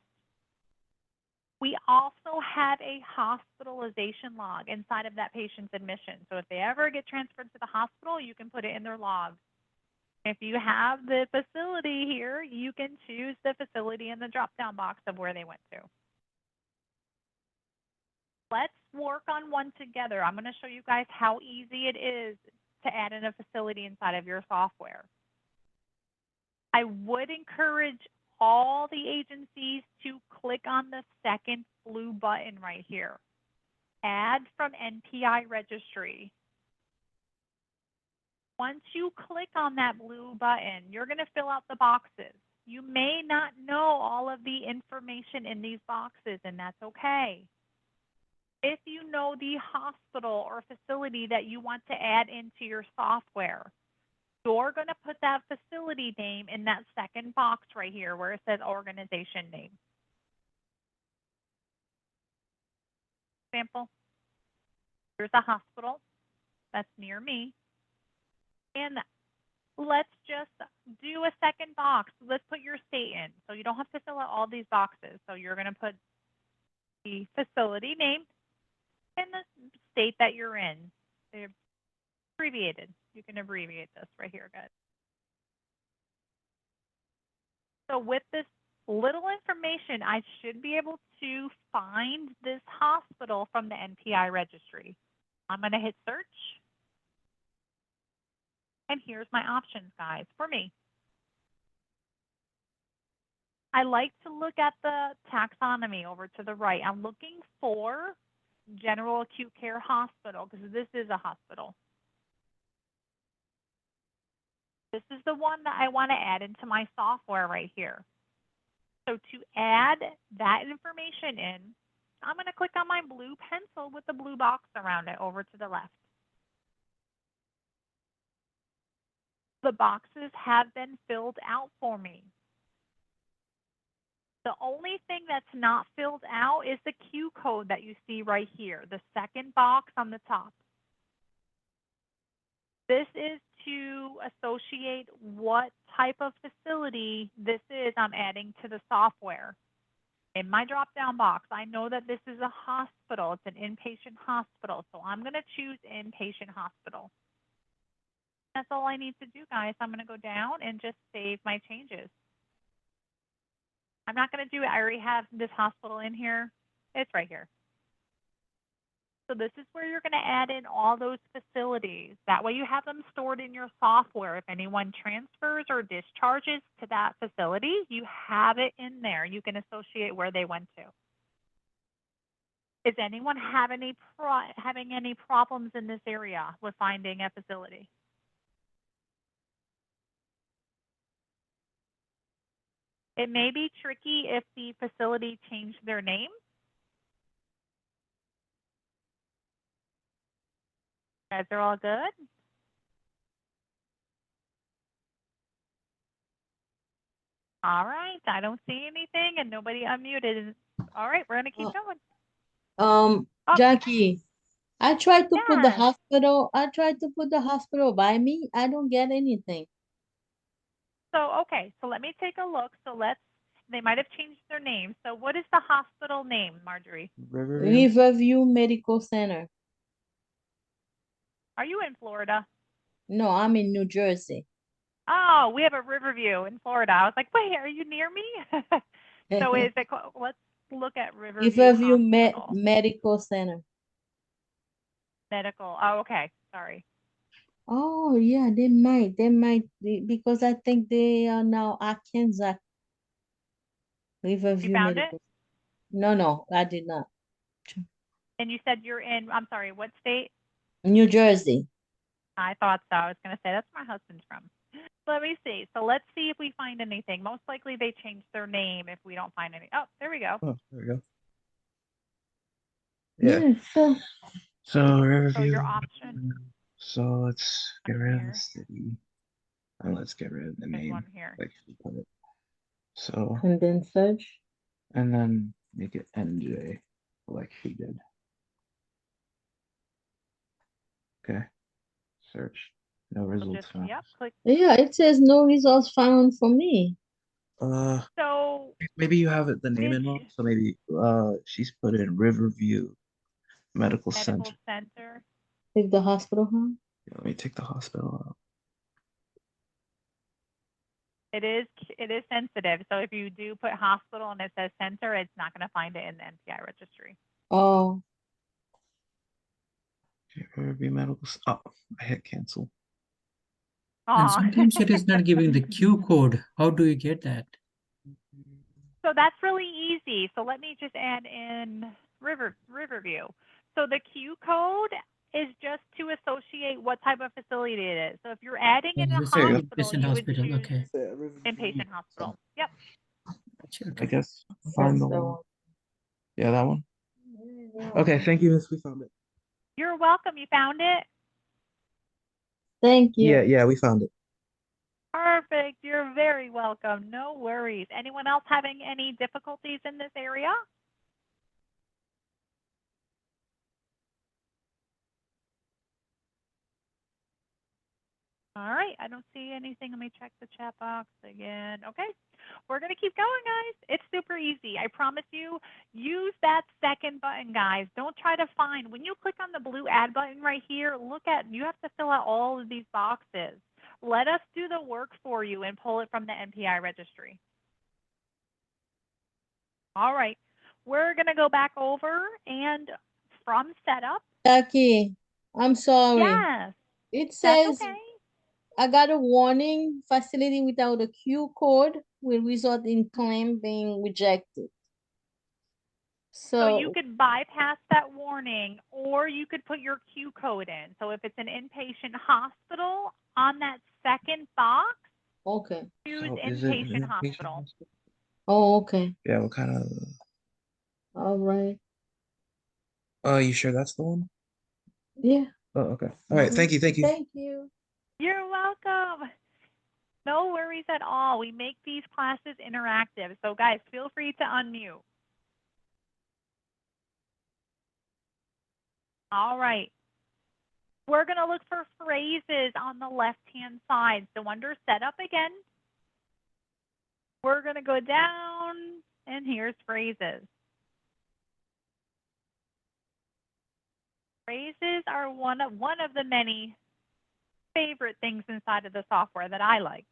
Speaker 1: We also have a hospitalization log inside of that patient's admission. So if they ever get transferred to the hospital, you can put it in their log. If you have the facility here, you can choose the facility in the drop-down box of where they went to. Let's work on one together. I'm going to show you guys how easy it is to add in a facility inside of your software. I would encourage all the agencies to click on the second blue button right here. Add from NPI registry. Once you click on that blue button, you're going to fill out the boxes. You may not know all of the information in these boxes, and that's okay. If you know the hospital or facility that you want to add into your software, you're going to put that facility name in that second box right here where it says organization name. Example, here's a hospital that's near me. And let's just do a second box. Let's put your state in. So you don't have to fill out all these boxes. So you're going to put the facility name and the state that you're in. They're abbreviated. You can abbreviate this right here, guys. So with this little information, I should be able to find this hospital from the NPI registry. I'm going to hit search. And here's my options, guys, for me. I like to look at the taxonomy over to the right. I'm looking for general acute care hospital because this is a hospital. This is the one that I want to add into my software right here. So to add that information in, I'm going to click on my blue pencil with the blue box around it over to the left. The boxes have been filled out for me. The only thing that's not filled out is the Q code that you see right here, the second box on the top. This is to associate what type of facility this is I'm adding to the software. In my drop-down box, I know that this is a hospital. It's an inpatient hospital, so I'm going to choose inpatient hospital. That's all I need to do, guys. I'm going to go down and just save my changes. I'm not going to do it. I already have this hospital in here. It's right here. So this is where you're going to add in all those facilities. That way you have them stored in your software. If anyone transfers or discharges to that facility, you have it in there. You can associate where they went to. Is anyone having any problems in this area with finding a facility? It may be tricky if the facility changed their name. You guys are all good? All right, I don't see anything and nobody unmuted. All right, we're gonna keep going. Oh.
Speaker 2: Jackie, I tried to put the
Speaker 1: Yes.
Speaker 2: hospital. I tried to put the hospital by me. I don't get anything.
Speaker 1: So, okay, so let me take a look. So they might have changed their name. So what is the hospital name, Marjorie?
Speaker 2: Riverview Medical Center.
Speaker 1: Are you in Florida?
Speaker 2: No, I'm in New Jersey.
Speaker 1: Oh, we have a Riverview in Florida. I was like, wait, are you near me? So is it, let's look at
Speaker 2: Riverview
Speaker 1: Hospital.
Speaker 2: Medical Center.
Speaker 1: Medical, oh, okay, sorry.
Speaker 2: Oh, yeah, they might be, because I think they are now Arkansas. Riverview
Speaker 1: You found
Speaker 2: Medical.
Speaker 1: it?
Speaker 2: No, I did not.
Speaker 1: And you said you're in, I'm sorry, what state?
Speaker 2: New Jersey.
Speaker 1: I thought so. I was going to say, that's where my husband's from. Let me see. So let's see if we find anything. Most likely they changed their name if we don't find any. Oh, there we go.
Speaker 3: Oh, there we go.
Speaker 2: Yeah.
Speaker 3: So Riverview.
Speaker 1: So your option.
Speaker 3: So let's get rid of the city. And let's get rid of the
Speaker 1: There's
Speaker 3: name.
Speaker 1: one here.
Speaker 3: Like she put it. So
Speaker 2: And then search.
Speaker 3: and then make it NJ like she did. Okay. Search. No results found.
Speaker 1: Yep, click.
Speaker 2: Yeah, it says no results found for me.
Speaker 1: So
Speaker 3: maybe you have it the name in wrong. So maybe she's put in Riverview Medical Center.
Speaker 2: Take the hospital, huh?
Speaker 3: Yeah, let me take the hospital out.
Speaker 1: It is sensitive. So if you do put hospital and it says center, it's not going to find it in the NPI registry.
Speaker 2: Oh.
Speaker 3: Okay, Riverview Medical. Oh, I hit cancel.
Speaker 6: And sometimes it is not giving the Q code. How do you get that?
Speaker 1: So that's really easy. So let me just add in Riverview. So the Q code is just to associate what type of facility it is. So if you're adding in a
Speaker 6: There you go.
Speaker 1: hospital,
Speaker 6: Patient
Speaker 1: you would
Speaker 6: hospital.
Speaker 1: choose
Speaker 6: Okay.
Speaker 1: inpatient hospital. Yep.
Speaker 6: Gotcha,
Speaker 3: I
Speaker 6: okay.
Speaker 3: guess find the
Speaker 2: That's the
Speaker 3: one.
Speaker 2: one.
Speaker 3: Yeah, that one. Okay, thank you, Miss. We found it.
Speaker 1: You're welcome. You found it?
Speaker 2: Thank you.
Speaker 3: Yeah, we found it.
Speaker 1: Perfect. You're very welcome. No worries. Anyone else having any difficulties in this area? All right, I don't see anything. Let me check the chat box again. Okay, we're going to keep going, guys. It's super easy. I promise you, use that second button, guys. Don't try to find. When you click on the blue add button right here, look at, you have to fill out all of these boxes. Let us do the work for you and pull it from the NPI registry. All right, we're going to go back over and from setup.
Speaker 2: Jackie, I'm sorry.
Speaker 1: Yes,
Speaker 2: It
Speaker 1: that's
Speaker 2: says
Speaker 1: okay.
Speaker 2: I got a warning. Facility without a Q code will result in claim being rejected.
Speaker 1: So you
Speaker 2: So,
Speaker 1: could bypass that warning, or you could put your Q code in. So if it's an inpatient hospital, on that second box,
Speaker 2: okay.
Speaker 1: choose
Speaker 3: So is it an
Speaker 1: inpatient
Speaker 3: inpatient
Speaker 1: hospital.
Speaker 3: hospital?
Speaker 2: Oh, okay.
Speaker 3: Yeah, what kind of?
Speaker 2: All right.
Speaker 3: You sure that's the one?
Speaker 2: Yeah.
Speaker 3: Oh, okay. All right. Thank you. Thank you.
Speaker 2: Thank you.
Speaker 1: You're welcome. No worries at all. We make these classes interactive. So guys, feel free to unmute. All right. We're going to look for phrases on the left-hand side. So under setup again, we're going to go down, and here's phrases. Phrases are one of the many favorite things inside of the software that I like.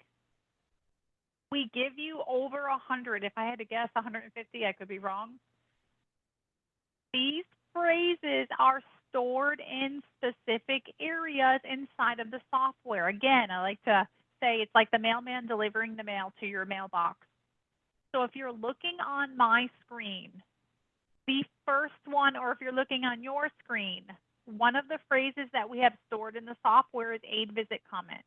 Speaker 1: We give you over 100. If I had to guess 150, I could be wrong. These phrases are stored in specific areas inside of the software. Again, I like to say it's like the mailman delivering the mail to your mailbox. So if you're looking on my screen, the first one, or if you're looking on your screen, one of the phrases that we have stored in the software is aid visit comment.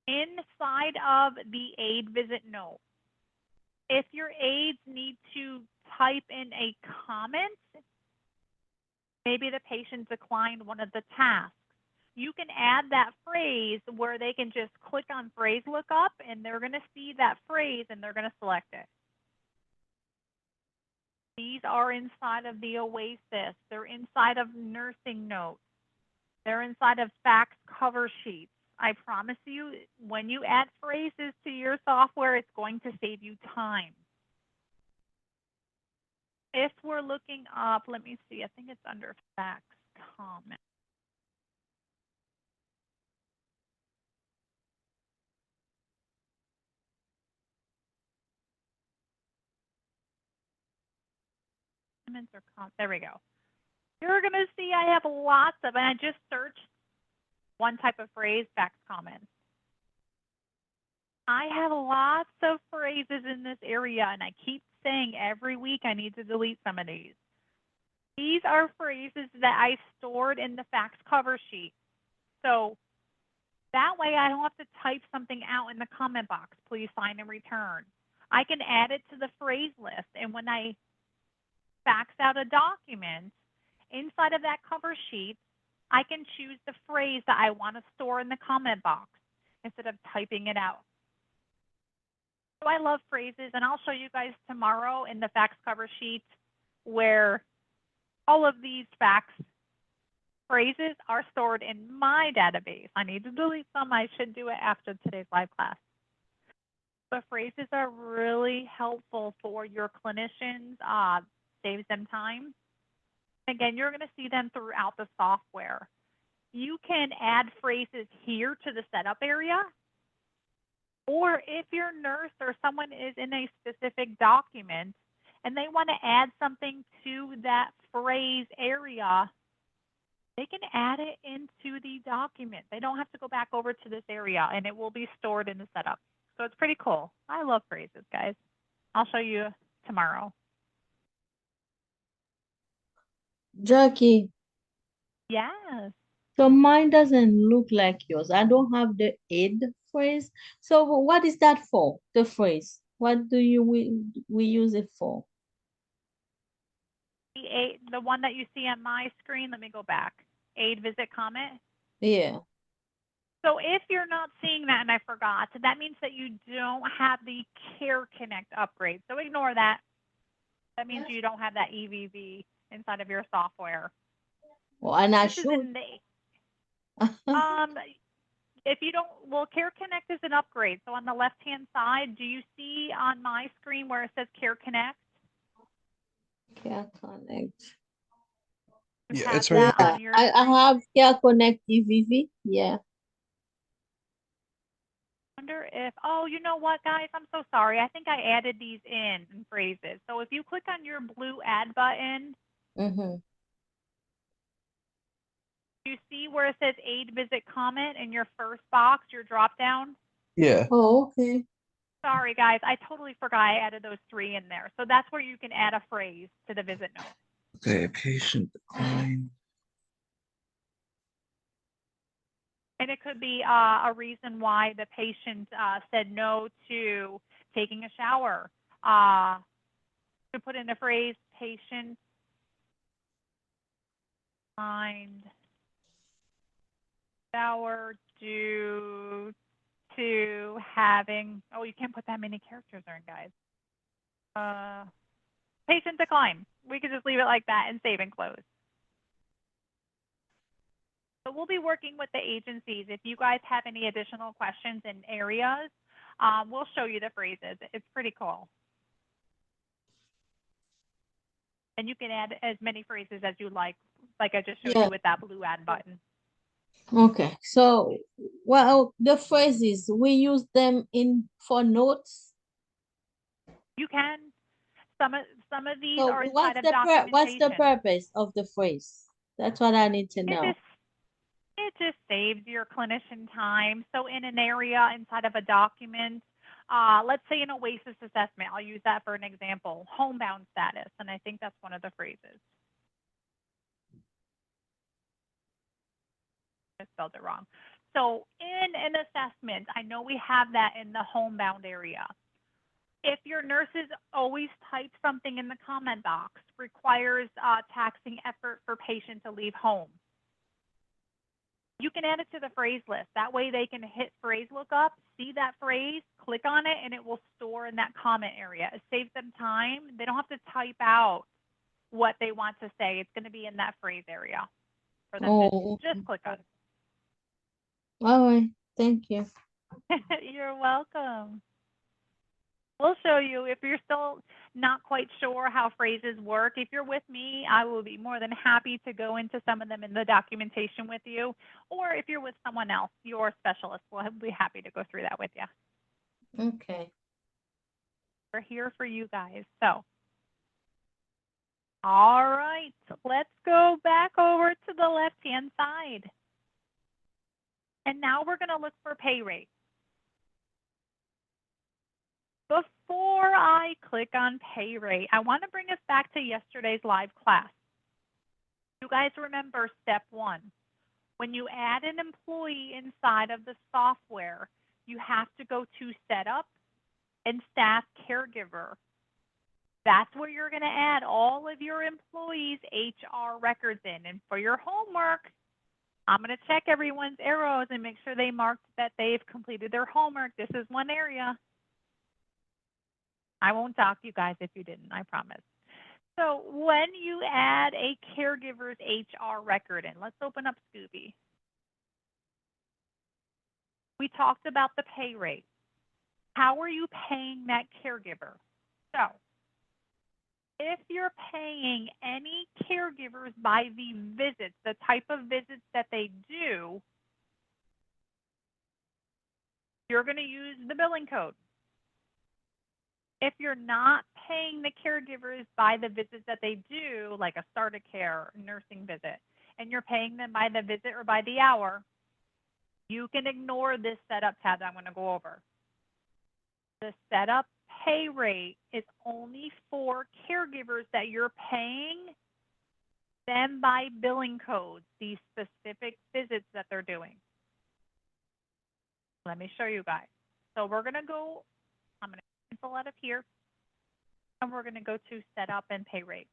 Speaker 1: Inside of the aid visit note, if your aides need to type in a comment, maybe the patient declined one of the tasks, you can add that phrase where they can just click on phrase lookup and they're going to see that phrase and they're going to select it. These are inside of the Oasis. They're inside of nursing notes. They're inside of fax cover sheets. I promise you, when you add phrases to your software, it's going to save you time. If we're looking up, let me see, I think it's under fax comment. There we go. You're going to see I have lots of, and I just searched one type of phrase, fax comments. I have lots of phrases in this area, and I keep saying every week I need to delete some of these. These are phrases that I stored in the fax cover sheet. So that way I don't have to type something out in the comment box, please sign and return. I can add it to the phrase list, and when I fax out a document, inside of that cover sheet, I can choose the phrase that I want to store in the comment box instead of typing it out. So I love phrases, and I'll show you guys tomorrow in the fax cover sheet where all of these fax phrases are stored in my database. I need to delete some. I should do it after today's live class. But phrases are really helpful for your clinicians, saves them time. Again, you're going to see them throughout the software. You can add phrases here to the setup area, or if your nurse or someone is in a specific document and they want to add something to that phrase area, they can add it into the document. They don't have to go back over to this area, and it will be stored in the setup. So it's pretty cool. I love phrases, guys. I'll show you tomorrow.
Speaker 2: Jackie,
Speaker 1: Yes.
Speaker 2: so mine doesn't look like yours. I don't have the aid phrase. So what is that for? The phrase. What do we use it for?
Speaker 1: The one that you see on my screen, let me go back. Aid, visit, comment.
Speaker 2: Yeah.
Speaker 1: So if you're not seeing that and I forgot, that means that you don't have the Care Connect upgrade. So ignore that. That means you don't have that EVV inside of your software.
Speaker 2: Well, and I
Speaker 1: This is
Speaker 2: should.
Speaker 1: in the if you don't, well, Care Connect is an upgrade. So on the left-hand side, do you see on my screen where it says Care Connect?
Speaker 2: Care Connect.
Speaker 1: You
Speaker 3: Yeah,
Speaker 1: have
Speaker 3: it's right
Speaker 2: Yeah,
Speaker 1: that
Speaker 3: here.
Speaker 1: on your
Speaker 2: I
Speaker 1: screen?
Speaker 2: have Care Connect EVV. Yeah.
Speaker 1: Wonder if, oh, you know what, guys? I'm so sorry. I think I added these in phrases. So if you click on your blue add button,
Speaker 2: Mm-hmm.
Speaker 1: you see where it says aid, visit, comment in your first box, your drop down?
Speaker 3: Yeah.
Speaker 2: Oh, okay.
Speaker 1: Sorry, guys. I totally forgot I added those 3 in there. So that's where you can add a phrase to the visit note.
Speaker 3: Okay, patient decline.
Speaker 1: And it could be a reason why the patient said no to taking a shower. To put in a phrase, patient declined shower due to having, oh, you can't put that many characters in, guys. Patient decline. We could just leave it like that and save and close. So we'll be working with the agencies. If you guys have any additional questions in areas, we'll show you the phrases. It's pretty cool. And you can add as many phrases as you like I just showed
Speaker 2: Yeah.
Speaker 1: you with that blue add button.
Speaker 2: Okay. So, well, the phrases we use them in for notes.
Speaker 1: You can. Some of these
Speaker 2: So
Speaker 1: are inside of documentation.
Speaker 2: what's the purpose of the phrase? That's what I need to know.
Speaker 1: It just saves your clinician time. So in an area inside of a document, let's say an OASIS assessment, I'll use that for an example, homebound status, and I think that's one of the phrases. I spelled it wrong. So in an assessment, I know we have that in the homebound area. If your nurses always type something in the comment box, requires taxing effort for patient to leave home, you can add it to the phrase list. That way they can hit phrase lookup, see that phrase, click on it, and it will store in that comment area. It saves them time. They don't have to type out what they want to say. It's going to be in that phrase area for them to just click on.
Speaker 2: All right. Thank you.
Speaker 1: You're welcome. We'll show you if you're still not quite sure how phrases work. If you're with me, I will be more than happy to go into some of them in the documentation with you. Or if you're with someone else, your specialist, we'll be happy to go through that with you.
Speaker 2: Okay.
Speaker 1: We're here for you guys. So, all right, let's go back over to the left-hand side. And now we're going to look for pay rate. Before I click on pay rate, I want to bring us back to yesterday's live class. You guys remember step 1. When you add an employee inside of the software, you have to go to setup and staff caregiver. That's where you're going to add all of your employees' HR records in. And for your homework, I'm going to check everyone's arrows and make sure they marked that they've completed their homework. This is one area. I won't dock you guys if you didn't, I promise. So when you add a caregiver's HR record in, let's open up Scooby. We talked about the pay rate. How are you paying that caregiver? So if you're paying any caregivers by the visits, the type of visits that they do, you're going to use the billing code. If you're not paying the caregivers by the visits that they do, like a start of care, nursing visit, and you're paying them by the visit or by the hour, you can ignore this setup tab that I'm going to go over. The setup pay rate is only for caregivers that you're paying them by billing codes, these specific visits that they're doing. Let me show you guys. So we're going to go, I'm going to cancel out of here, and we're going to go to setup and pay rate.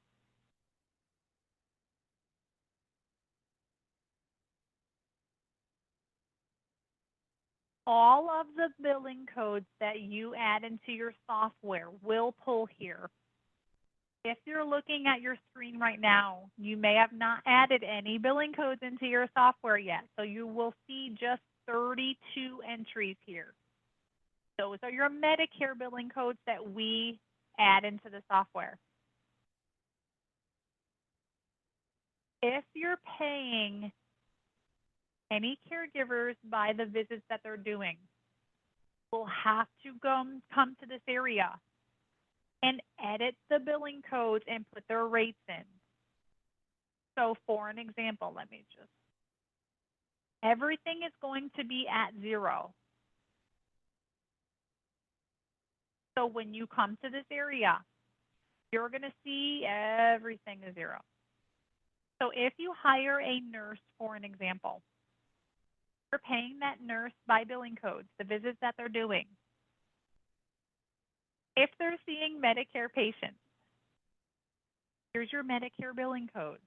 Speaker 1: All of the billing codes that you add into your software will pull here. If you're looking at your screen right now, you may have not added any billing codes into your software yet. So you will see just 32 entries here. Those are your Medicare billing codes that we add into the software. If you're paying any caregivers by the visits that they're doing, will have to come to this area and edit the billing codes and put their rates in. So for an example, everything is going to be at 0. So when you come to this area, you're going to see everything is 0. So if you hire a nurse, for an example, you're paying that nurse by billing codes, the visits that they're doing. If they're seeing Medicare patients, here's your Medicare billing code.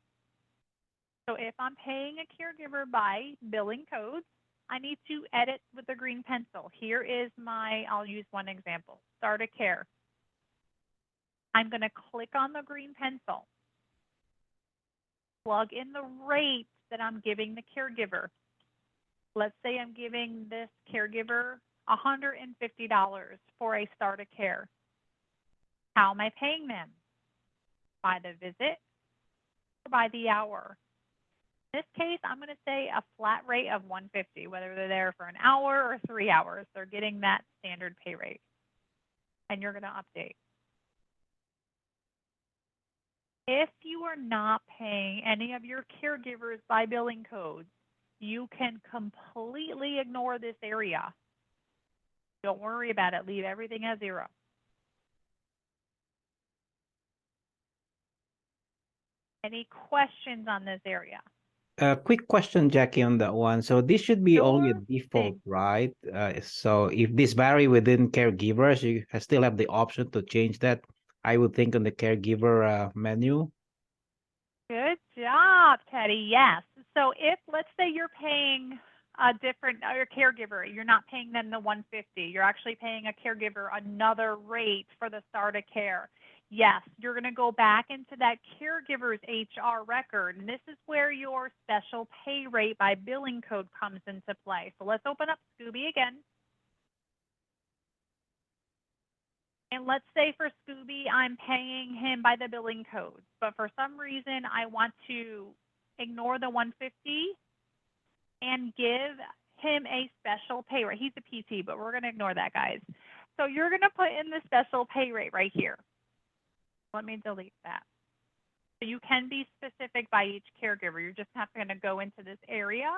Speaker 1: So if I'm paying a caregiver by billing codes, I need to edit with the green pencil. Here is I'll use one example, Start a Care. I'm going to click on the green pencil, plug in the rate that I'm giving the caregiver. Let's say I'm giving this caregiver $150 for a Start a Care. How am I paying them? By the visit or by the hour? In this case, I'm going to say a flat rate of $150, whether they're there for an hour or 3 hours. They're getting that standard pay rate. And you're going to update. If you are not paying any of your caregivers by billing codes, you can completely ignore this area. Don't worry about it. Leave everything at 0. Any questions on this area?
Speaker 5: Quick question, Jackie, on that one. So this should be only a
Speaker 1: Sure
Speaker 5: default,
Speaker 1: thing.
Speaker 5: right? So if this vary within caregivers, you still have the option to change that, I would think, on the caregiver menu.
Speaker 1: Good job, Teddy. Yes. So if, let's say you're paying a different, your caregiver, you're not paying them the $150, you're actually paying a caregiver another rate for the Start a Care. Yes, you're going to go back into that caregiver's HR record, and this is where your special pay rate by billing code comes into play. So let's open up Scooby again. And let's say for Scooby, I'm paying him by the billing codes, but for some reason I want to ignore the $150 and give him a special pay rate. He's a PT, but we're going to ignore that, guys. So you're going to put in the special pay rate right here. Let me delete that. So you can be specific by each caregiver. You're just going to go into this area.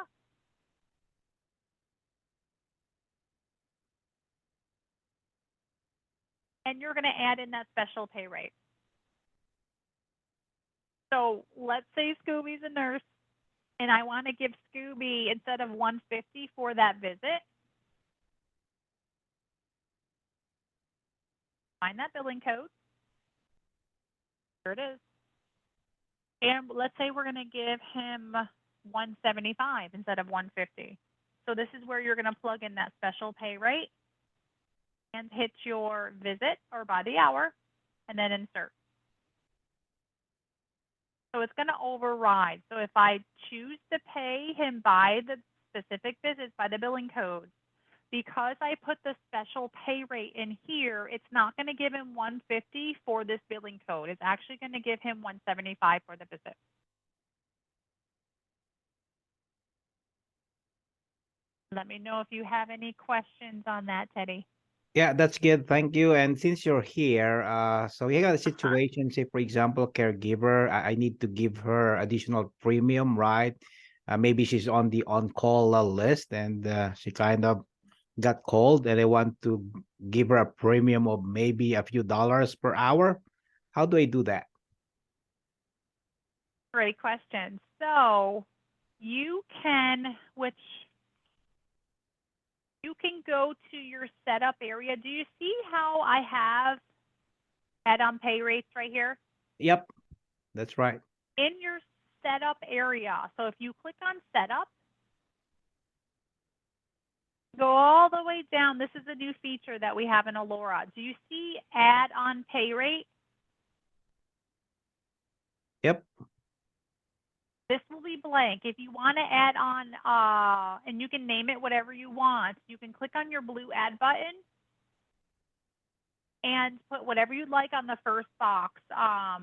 Speaker 1: And you're going to add in that special pay rate. So let's say Scooby's a nurse, and I want to give Scooby, instead of $150 for that visit, find that billing code. Here it is. And let's say we're going to give him $175 instead of $150. So this is where you're going to plug in that special pay rate and hit your visit or by the hour, and then insert. So it's going to override. So if I choose to pay him by the specific visits, by the billing codes, because I put the special pay rate in here, it's not going to give him $150 for this billing code. It's actually going to give him $175 for the visit. Let me know if you have any questions on that, Teddy.
Speaker 5: Yeah, that's good. Thank you. And since you're here, so we got a situation, say, for example, caregiver, I need to give her additional premium, right? Maybe she's on the on-call list, and she kind of got called, and I want to give her a premium of maybe a few dollars per hour. How do I do that?
Speaker 1: Great question. So you can, you can go to your setup area. Do you see how I have add-on pay rates right here?
Speaker 5: Yep, that's right.
Speaker 1: In your setup area. So if you click on setup, go all the way down. This is a new feature that we have in Alora. Do you see add-on pay rate?
Speaker 5: Yep.
Speaker 1: This will be blank. If you want to add on, and you can name it whatever you want, you can click on your blue add button and put whatever you'd like on the first box.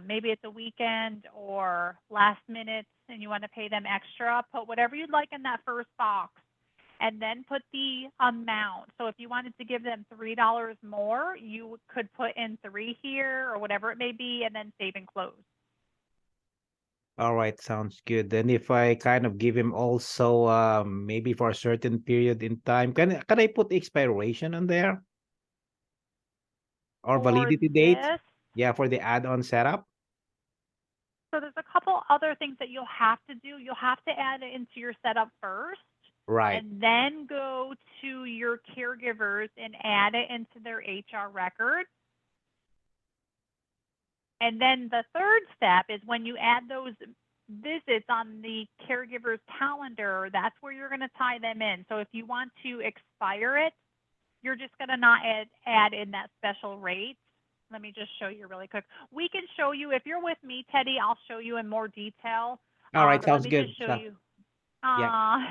Speaker 1: Maybe it's a weekend or last minute and you want to pay them extra. Put whatever you'd like in that first box and then put the amount. So if you wanted to give them $3 more, you could put in 3 here or whatever it may be and then save and close.
Speaker 5: All right, sounds good. Then if I kind of give him also maybe for a certain period in time, can I put expiration on there? Or
Speaker 1: For
Speaker 5: validity date?
Speaker 1: this,
Speaker 5: Yeah, for the add-on setup.
Speaker 1: so there's a couple other things that you'll have to do. You'll have to add it into your setup first.
Speaker 5: Right.
Speaker 1: And then go to your caregivers and add it into their HR record. And then the third step is when you add those visits on the caregiver's calendar, that's where you're going to tie them in. So if you want to expire it, you're just going to not add in that special rate. Let me just show you really quick. We can show you, if you're with me, Teddy, I'll show you in more detail.
Speaker 5: All right,
Speaker 1: But let
Speaker 5: sounds
Speaker 1: me
Speaker 5: good.
Speaker 1: just show
Speaker 5: So,
Speaker 1: you.
Speaker 5: yeah,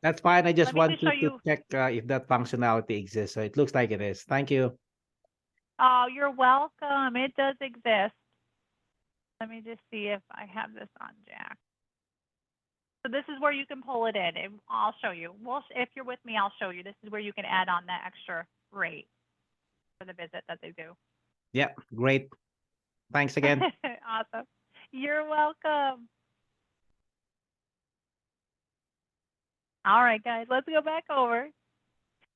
Speaker 5: that's fine. I just
Speaker 1: Let me
Speaker 5: want
Speaker 1: just show
Speaker 5: to
Speaker 1: you.
Speaker 5: check if that functionality exists. So it looks like it is. Thank you.
Speaker 1: Oh, you're welcome. It does exist. Let me just see if I have this on Jack. So this is where you can pull it in. I'll show you. Well, if you're with me, I'll show you. This is where you can add on that extra rate for the visit that they do.
Speaker 5: Yeah, great. Thanks again.
Speaker 1: Awesome. You're welcome. All right, guys, let's go back over.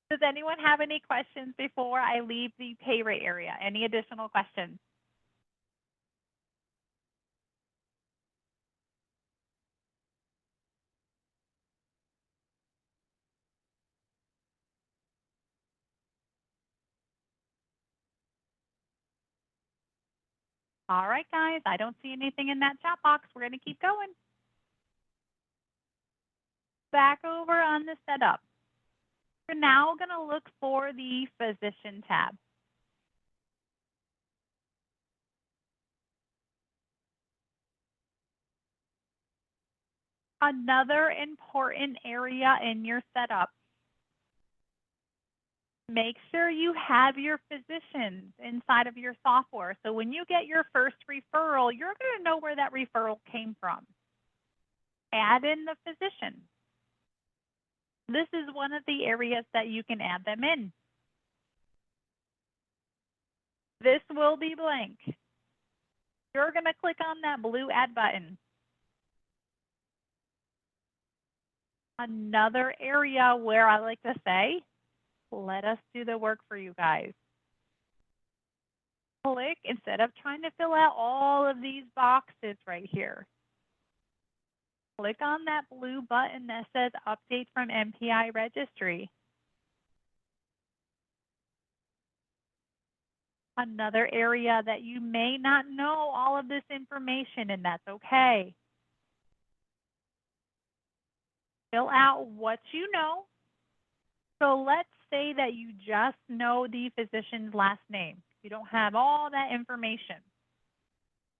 Speaker 1: Does anyone have any questions before I leave the pay rate area? Any additional questions? All right, guys, I don't see anything in that chat box. We're going to keep going. Back over on the setup. We're now going to look for the physician tab. Another important area in your setup. Make sure you have your physicians inside of your software. So when you get your first referral, you're going to know where that referral came from. Add in the physician. This is one of the areas that you can add them in. This will be blank. You're going to click on that blue add button. Another area where I like to say, let us do the work for you guys. Click, instead of trying to fill out all of these boxes right here, click on that blue button that says Update from MPI Registry. Another area that you may not know all of this information, and that's okay. Fill out what you know. So let's say that you just know the physician's last name. You don't have all that information.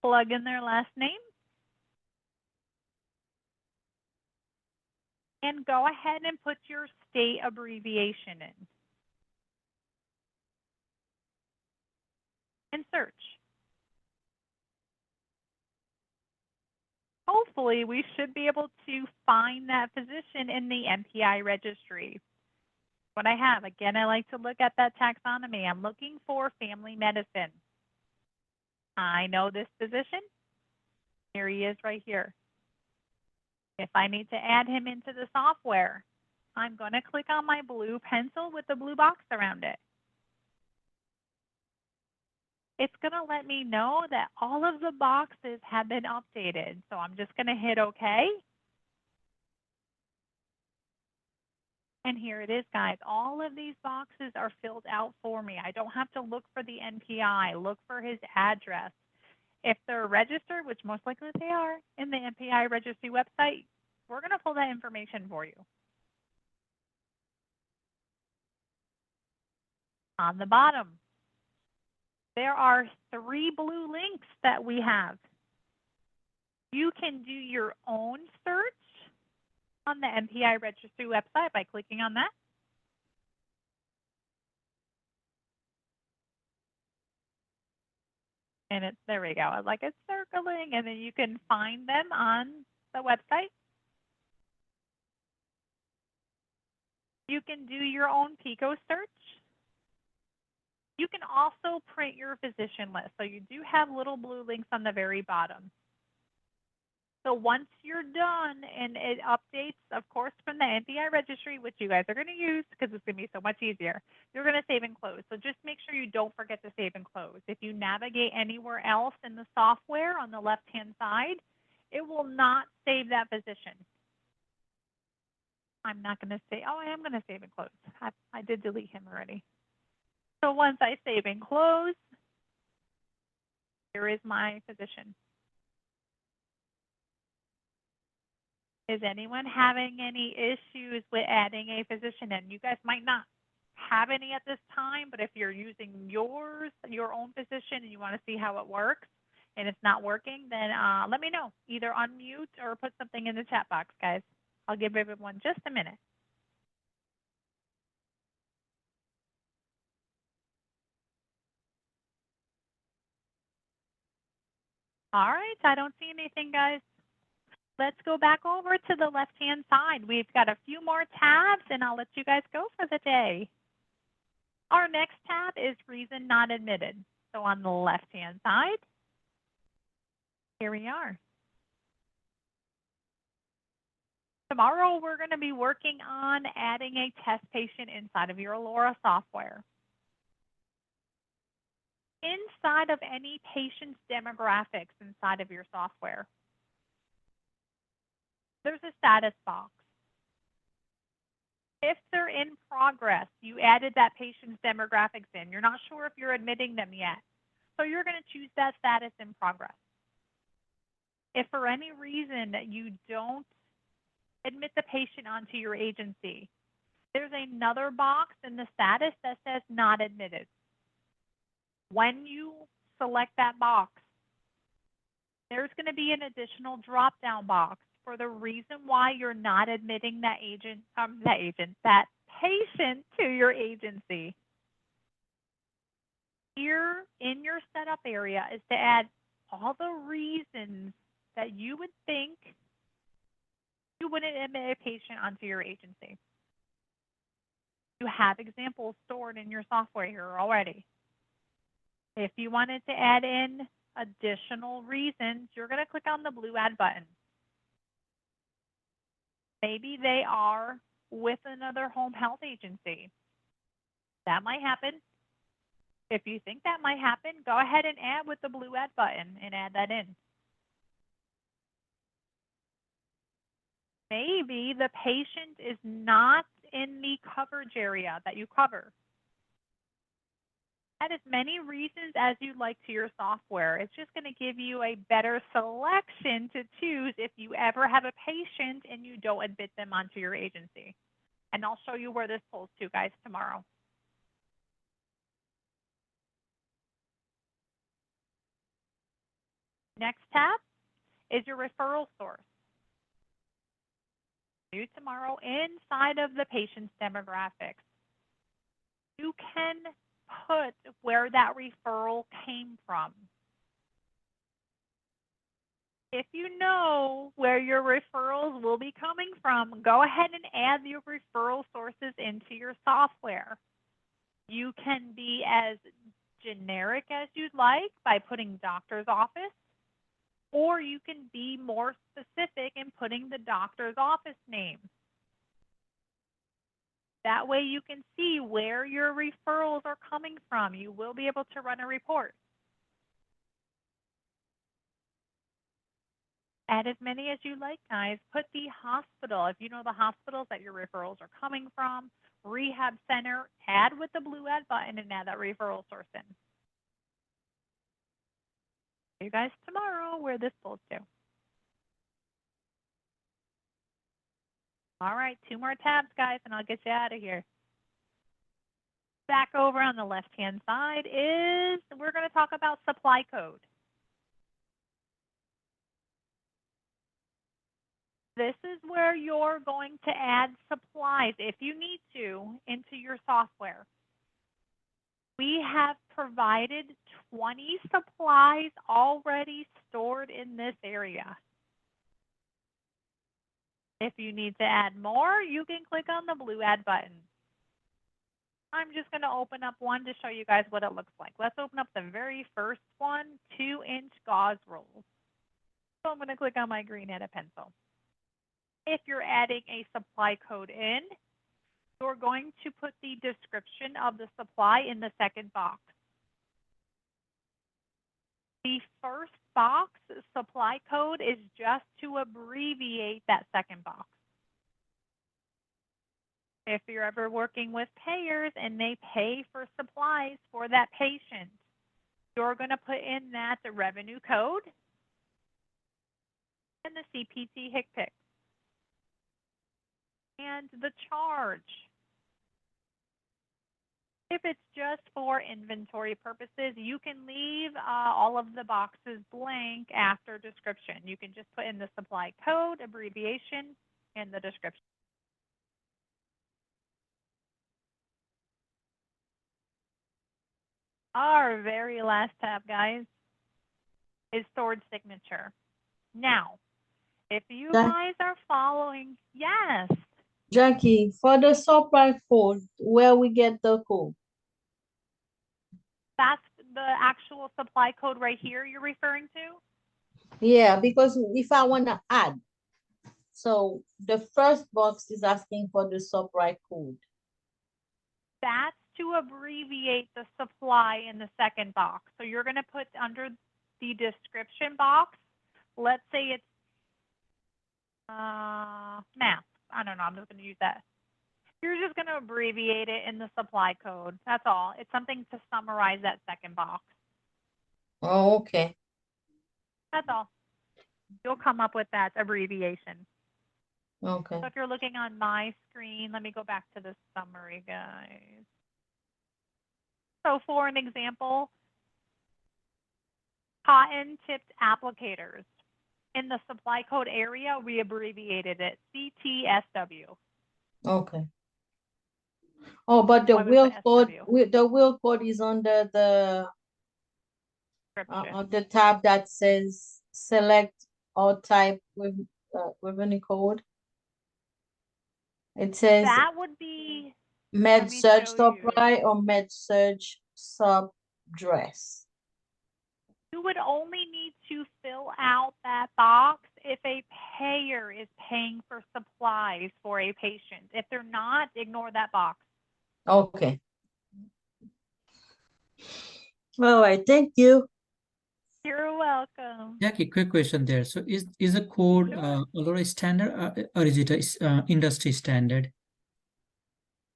Speaker 1: Plug in their last name. And go ahead and put your state abbreviation in. And search. Hopefully, we should be able to find that physician in the MPI registry. What I have, again, I like to look at that taxonomy. I'm looking for family medicine. I know this physician. Here he is right here. If I need to add him into the software, I'm going to click on my blue pencil with the blue box around it. it's going to let me know that all of the boxes have been updated. So I'm just going to hit OK. And here it is, guys. All of these boxes are filled out for me. I don't have to look for the NPI, look for his address. If they're registered, which most likely they are, in the NPI registry website, we're going to pull that information for you. On the bottom, there are 3 blue links that we have. You can do your own search on the NPI registry website by clicking on that. And it's, there we go, like it's circling, and then you can find them on the website. You can do your own Pico search. You can also print your physician list. So you do have little blue links on the very bottom. So once you're done and it updates, of course, from the NPI registry, which you guys are going to use because it's going to be so much easier, you're going to save and close. So just make sure you don't forget to save and close. If you navigate anywhere else in the software on the left-hand side, it will not save that physician. I'm not going to say, oh, I am going to save and close. I did delete him already. So once I save and close, here is my physician. Is anyone having any issues with adding a physician in? You guys might not have any at this time, but if you're using your own physician and you want to see how it works and it's not working, then let me know. Either unmute or put something in the chat box, guys. I'll give everyone just a minute. All right, I don't see anything, guys. Let's go back over to the left-hand side. We've got a few more tabs, and I'll let you guys go for the day. Our next tab is Reason Not Admitted. So on the left-hand side, here we are. Tomorrow, we're going to be working on adding a test patient inside of your Alora software. Inside of any patient's demographics inside of your software, there's a status box. If they're in progress, you added that patient's demographics in. You're not sure if you're admitting them yet. So you're going to choose that status in progress. If for any reason that you don't admit the patient onto your agency, there's another box in the status that says not admitted. When you select that box, there's going to be an additional drop-down box for the reason why you're not admitting that patient to your agency. Here in your setup area is to add all the reasons that you would think you wouldn't admit a patient onto your agency. You have examples stored in your software here already. If you wanted to add in additional reasons, you're going to click on the blue Add button. Maybe they are with another home health agency. That might happen. If you think that might happen, go ahead and add with the blue Add button and add that in. Maybe the patient is not in the coverage area that you cover. Add as many reasons as you'd like to your software. It's just going to give you a better selection to choose if you ever have a patient and you don't admit them onto your agency. And I'll show you where this pulls to, guys, tomorrow. Next tab is your referral source. Due tomorrow, inside of the patient's demographics, you can put where that referral came from. If you know where your referrals will be coming from, go ahead and add your referral sources into your software. You can be as generic as you'd like by putting doctor's office, or you can be more specific in putting the doctor's office name. That way you can see where your referrals are coming from. You will be able to run a report. Add as many as you like, guys. Put the hospital, if you know the hospitals that your referrals are coming from, rehab center, add with the blue add button and add that referral source in. See you guys tomorrow where this pulls to. All right, 2 more tabs, guys, and I'll get you out of here. Back over on the left-hand side is, we're going to talk about supply code. This is where you're going to add supplies, if you need to, into your software. We have provided 20 supplies already stored in this area. If you need to add more, you can click on the blue add button. I'm just going to open up one to show you guys what it looks like. Let's open up the very first one, 2-inch gauze rolls. So I'm going to click on my green headed pencil. If you're adding a supply code in, you're going to put the description of the supply in the second box. The first box, supply code, is just to abbreviate that second box. If you're ever working with payers and they pay for supplies for that patient, you're going to put in that the revenue code and the CPT HCPCS and the charge. If it's just for inventory purposes, you can leave all of the boxes blank after description. You can just put in the supply code, abbreviation, and the description. Our very last tab, guys, is stored signature. Now, if you guys are following, yes.
Speaker 2: Jackie, for the supply code, where we get the code?
Speaker 1: That's the actual supply code right here you're referring to?
Speaker 2: Yeah, because if I want to add, so the first box is asking for the supply code.
Speaker 1: That's to abbreviate the supply in the second box. So you're going to put under the description box, let's say it's math. I don't know, I'm just going to use that. You're just going to abbreviate it in the supply code. That's all. It's something to summarize that second box.
Speaker 2: Oh, okay.
Speaker 1: That's all. You'll come up with that abbreviation.
Speaker 2: Okay.
Speaker 1: So if you're looking on my screen, let me go back to the summary, guys. So for an example, cotton tipped applicators. In the supply code area, we abbreviated it CTSW.
Speaker 2: Okay. Oh, but the wheel code, the wheel code is under the tab that says select or type with revenue code. It says
Speaker 1: that would be
Speaker 2: med surge supply or med surge sub dress.
Speaker 1: You would only need to fill out that box if a payer is paying for supplies for a patient. If they're not, ignore that box.
Speaker 2: Okay. All right, thank you.
Speaker 1: You're welcome.
Speaker 6: Jackie, quick question there. So is the code Alora standard or is it a industry standard?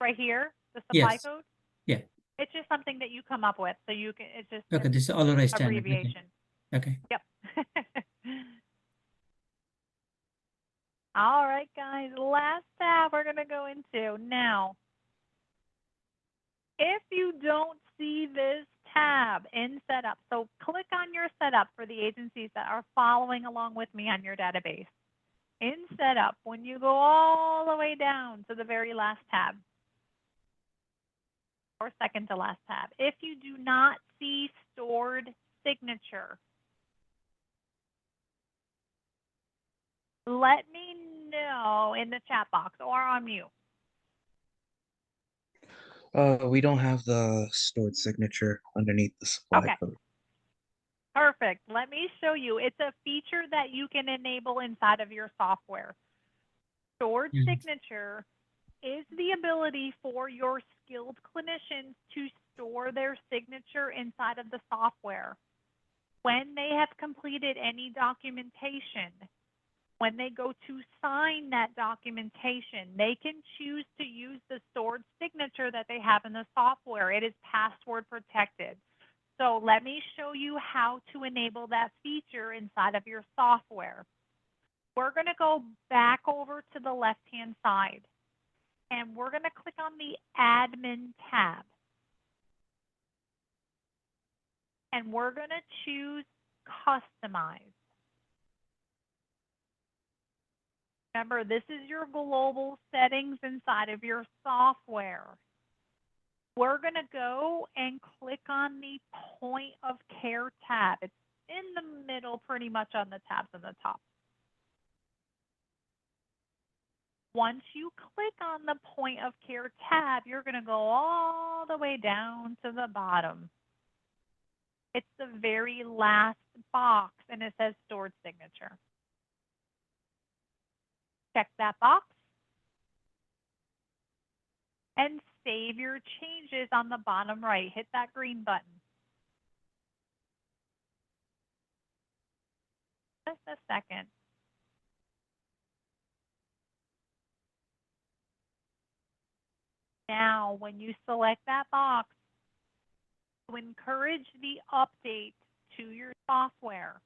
Speaker 1: Right here, the supply
Speaker 6: Yes.
Speaker 1: code?
Speaker 6: Yeah.
Speaker 1: It's just something that you come up with. So you can, it's just
Speaker 6: Okay, this is Alora standard.
Speaker 1: abbreviation.
Speaker 6: Okay.
Speaker 1: Yep. All right, guys. Last tab we're going to go into now. If you don't see this tab in setup, so click on your setup for the agencies that are following along with me on your database. In setup, when you go all the way down to the very last tab, or second to last tab, if you do not see stored signature, let me know in the chat box or on mute.
Speaker 3: We don't have the stored signature underneath the supply code.
Speaker 1: Perfect. Let me show you. It's a feature that you can enable inside of your software. Stored signature is the ability for your skilled clinicians to store their signature inside of the software. When they have completed any documentation, When they go to sign that documentation, they can choose to use the stored signature that they have in the software. It is password protected. So let me show you how to enable that feature inside of your software. We're going to go back over to the left-hand side, and we're going to click on the Admin tab. And we're going to choose Customize. Remember, this is your global settings inside of your software. We're going to go and click on the Point of Care tab. It's in the middle pretty much on the tabs on the top. Once you click on the Point of Care tab, you're going to go all the way down to the bottom. It's the very last box, and it says Stored Signature. Check that box and save your changes on the bottom right. Hit that green button. Just a second. Now, when you select that box, to encourage the update to your software,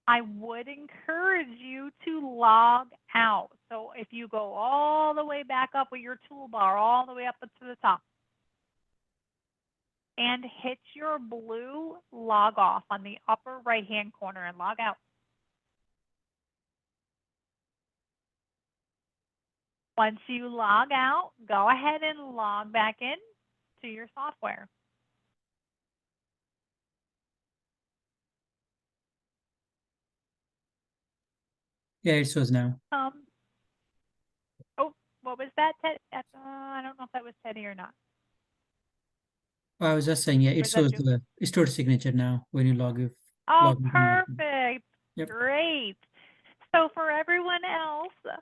Speaker 1: I would encourage you to log out. So if you go all the way back up with your toolbar, all the way up to the top, and hit your blue log off on the upper right-hand corner and log out. Once you log out, go ahead and log back in to your software.
Speaker 6: Yeah, it shows now.
Speaker 1: Oh, what was that, Ted? I don't know if that was Teddy or not.
Speaker 6: I was just saying, yeah, it
Speaker 1: Was that
Speaker 6: shows
Speaker 1: you?
Speaker 6: the stored signature now when you log in.
Speaker 1: Oh,
Speaker 6: log in.
Speaker 1: perfect.
Speaker 6: Yep.
Speaker 1: Great. So for everyone else,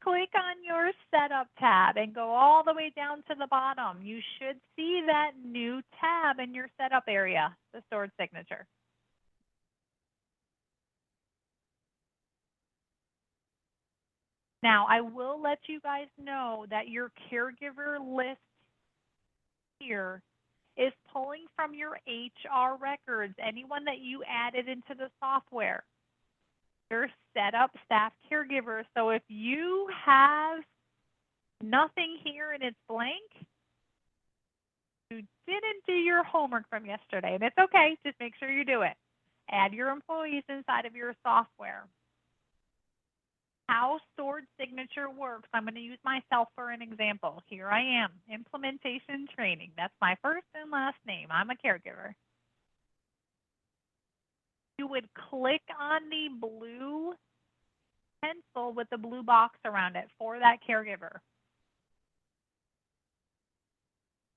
Speaker 1: click on your Setup tab and go all the way down to the bottom. You should see that new tab in your Setup area, the Stored Signature. Now, I will let you guys know that your caregiver list here is pulling from your HR records, anyone that you added into the software, your setup staff caregiver. So if you have nothing here and it's blank, you didn't do your homework from yesterday, and it's okay, just make sure you do it. Add your employees inside of your software. How stored signature works, I'm going to use myself for an example. Here I am, implementation training. That's my first and last name. I'm a caregiver. You would click on the blue pencil with the blue box around it for that caregiver.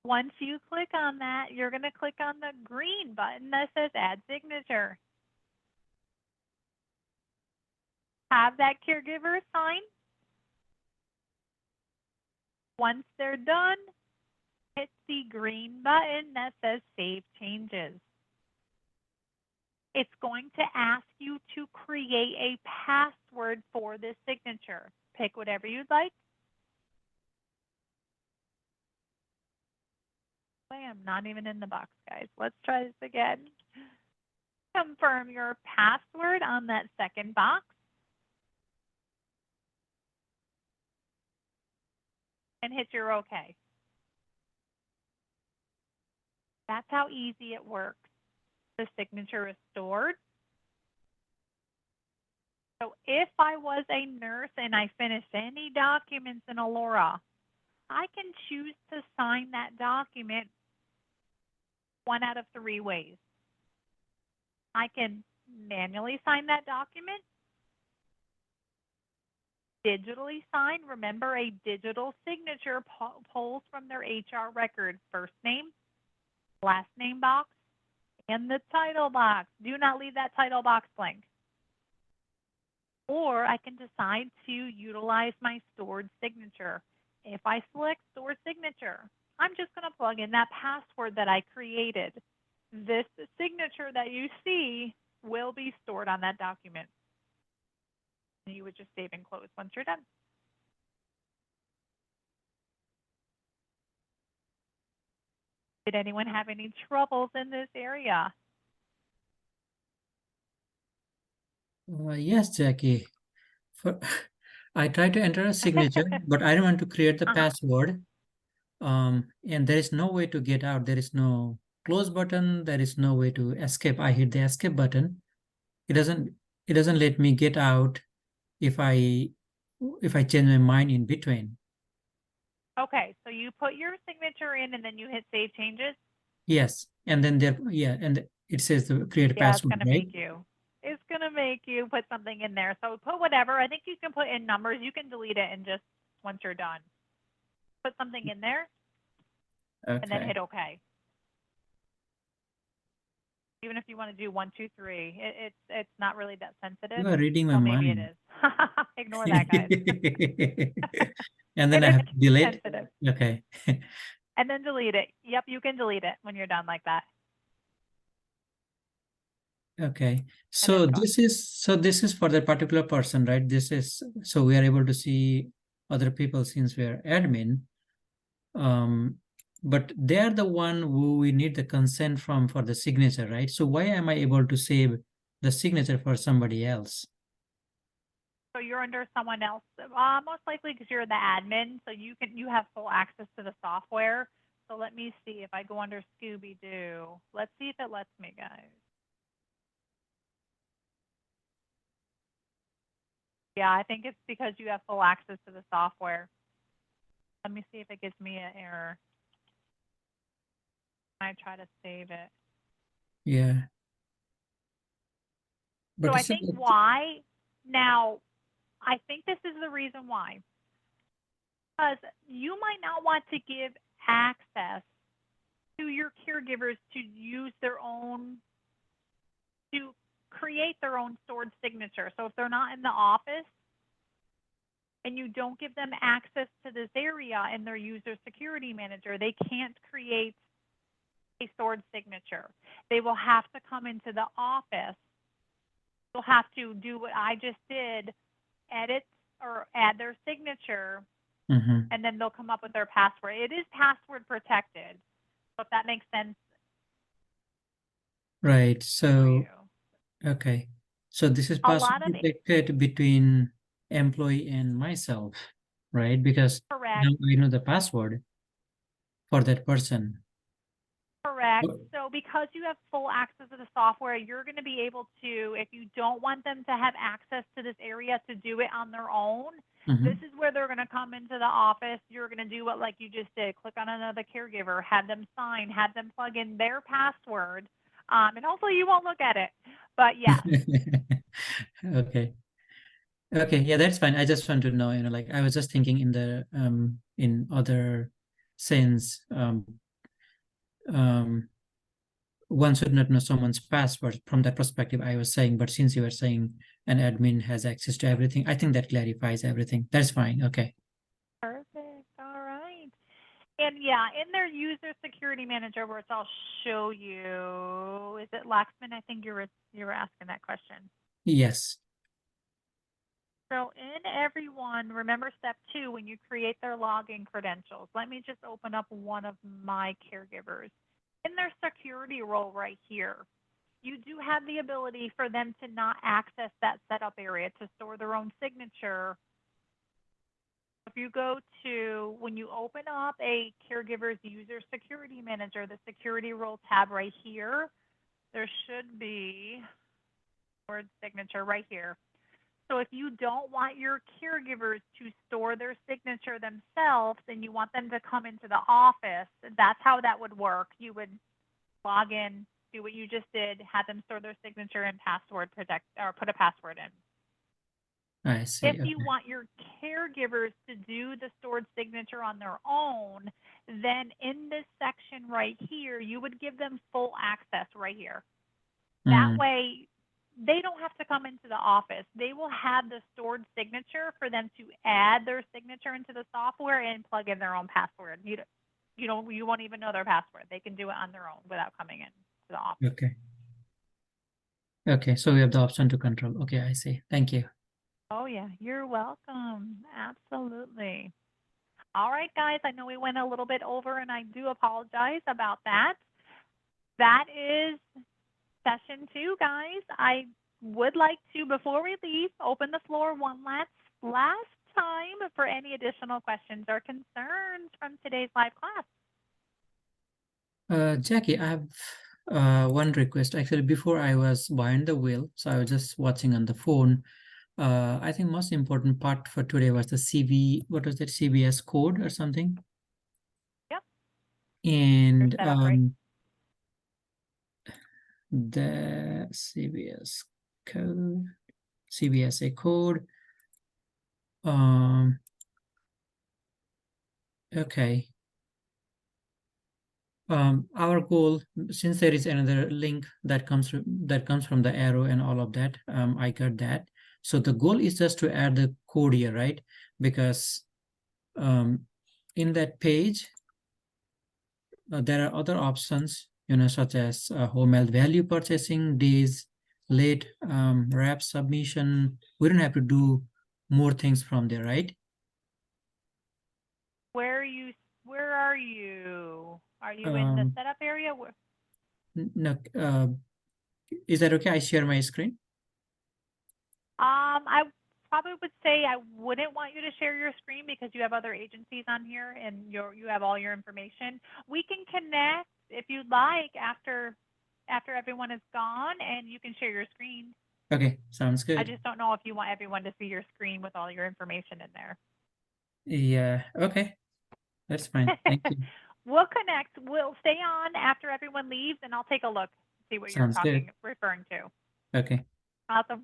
Speaker 1: Once you click on that, you're going to click on the green button that says Add Signature. Have that caregiver sign. Once they're done, hit the green button that says Save Changes. It's going to ask you to create a password for this signature. Pick whatever you'd like. I am not even in the box, guys. Let's try this again. Confirm your password on that second box. And hit your OK. That's how easy it works. The signature is stored. So if I was a nurse and I finished any documents in Alora, I can choose to sign that document one out of 3 ways. I can manually sign that document, digitally sign. Remember, a digital signature pulls from their HR record, first name, last name box, and the title box. Do not leave that title box blank. Or I can decide to utilize my stored signature. If I select stored signature, I'm just going to plug in that password that I created. This signature that you see will be stored on that document. And you would just save and close once you're done. Did anyone have any troubles in this area?
Speaker 6: Yes, Jackie. For I tried to enter a signature, but I don't want to create the password. And there is no way to get out. There is no close button. There is no way to escape. I hit the escape button. It doesn't let me get out if I change my mind in between.
Speaker 1: Okay, so you put your signature in and then you hit save changes.
Speaker 6: Yes, and then and it says to create a
Speaker 1: Yeah, it's
Speaker 6: password,
Speaker 1: gonna
Speaker 6: right?
Speaker 1: make you. It's gonna make you put something in there. So put whatever. I think you can put in numbers. You can delete it and just once you're done, put something in there and then
Speaker 6: Okay.
Speaker 1: hit OK. Even if you want to do 1, 2, 3, it's not really that sensitive.
Speaker 6: You are reading my
Speaker 1: Well, maybe it
Speaker 6: mind.
Speaker 1: is. Ignore that, guys.
Speaker 6: And then
Speaker 1: It
Speaker 6: I
Speaker 1: is
Speaker 6: have to delete.
Speaker 1: sensitive.
Speaker 6: Okay.
Speaker 1: And then delete it. Yep, you can delete it when you're done like that.
Speaker 6: Okay.
Speaker 1: And then
Speaker 6: So
Speaker 1: go.
Speaker 6: this is for that particular person, right? This is so we are able to see other people since we are admin. But they are the one who we need the consent from for the signature, right? So why am I able to save the signature for somebody else?
Speaker 1: So you're under someone else, most likely because you're the admin. So you have full access to the software. So let me see if I go under Scooby Doo. Let's see if it lets me, guys. Yeah, I think it's because you have full access to the software. Let me see if it gives me an error. I try to save it.
Speaker 6: Yeah. But
Speaker 1: So I
Speaker 6: it's
Speaker 1: think why now, I think this is the reason why. Because you might not want to give access to your caregivers to use their own, to create their own stored signature. So if they're not in the office and you don't give them access to this area in their user security manager, they can't create a stored signature. They will have to come into the office. You'll have to do what I just did, edit or add their signature, and then they'll come up with their password. It is password protected. So if that makes sense.
Speaker 6: right.
Speaker 1: for
Speaker 6: So
Speaker 1: you.
Speaker 6: okay. So this is
Speaker 1: A lot
Speaker 6: password
Speaker 1: of
Speaker 6: protected between employee and myself, right? Because
Speaker 1: correct.
Speaker 6: now I know the password for that person.
Speaker 1: Correct.
Speaker 6: Oh.
Speaker 1: So because you have full access to the software, you're going to be able to, if you don't want them to have access to this area to do it on their own, this is where they're going to come into the office. You're going to do what like you just did. Click on another caregiver, have them sign, have them plug in their password, and hopefully you won't look at it. But yeah.
Speaker 6: Okay. Okay, yeah, that's fine. I just want to know, like I was just thinking in the in other sense, one should not know someone's password from that perspective I was saying, but since you were saying an admin has access to everything, I think that clarifies everything. That's fine. Okay.
Speaker 1: Perfect. All right. And yeah, in their user security manager, which I'll show you, is it Laxman? I think you were asking that question.
Speaker 6: Yes.
Speaker 1: So in everyone, remember step 2, when you create their login credentials, let me just open up one of my caregivers. In their security role right here, you do have the ability for them to not access that setup area to store their own signature. If you go to, when you open up a caregiver's user security manager, the security role tab right here, there should be stored signature right here. So if you don't want your caregivers to store their signature themselves and you want them to come into the office, that's how that would work. You would log in, do what you just did, have them store their signature and password protect or put a password in.
Speaker 6: I see.
Speaker 1: If you want your caregivers to do the stored signature on their own, then in this section right here, you would give them full access right here. That way, they don't have to come into the office. They will have the stored signature for them to add their signature into the software and plug in their own password. You won't even know their password. They can do it on their own without coming in to the office.
Speaker 6: Okay. Okay, so we have the option to control. Okay, I see. Thank you.
Speaker 1: Oh, yeah, you're welcome. Absolutely. All right, guys, I know we went a little bit over, and I do apologize about that. That is session 2, guys. I would like to, before we leave, open the floor one last time for any additional questions or concerns from today's live class.
Speaker 6: Jackie, I have one request. Actually, before I was behind the wheel, so I was just watching on the phone. I think most important part for today was the what was that, CBS code or something?
Speaker 1: Yep.
Speaker 6: And
Speaker 1: Set up, right?
Speaker 6: the CBS code, CBSA code. Okay. Our goal, since there is another link that comes from the arrow and all of that, I got that. So the goal is just to add the code here, right? Because in that page, there are other options, such as home health value purchasing, days late, wrap submission. We don't have to do more things from there, right?
Speaker 1: Where are you? Are you in the setup area?
Speaker 6: No, is that okay? I share my screen.
Speaker 1: I probably would say I wouldn't want you to share your screen because you have other agencies on here and you have all your information. We can connect if you'd like after everyone is gone, and you can share your screen.
Speaker 6: Okay, sounds good.
Speaker 1: I just don't know if you want everyone to see your screen with all your information in there.
Speaker 6: Yeah, okay. That's fine. Thank you.
Speaker 1: We'll connect. We'll stay on after everyone leaves, and I'll take a look, see what
Speaker 6: Sounds
Speaker 1: you're
Speaker 6: good.
Speaker 1: referring to.
Speaker 6: Okay.
Speaker 1: Awesome.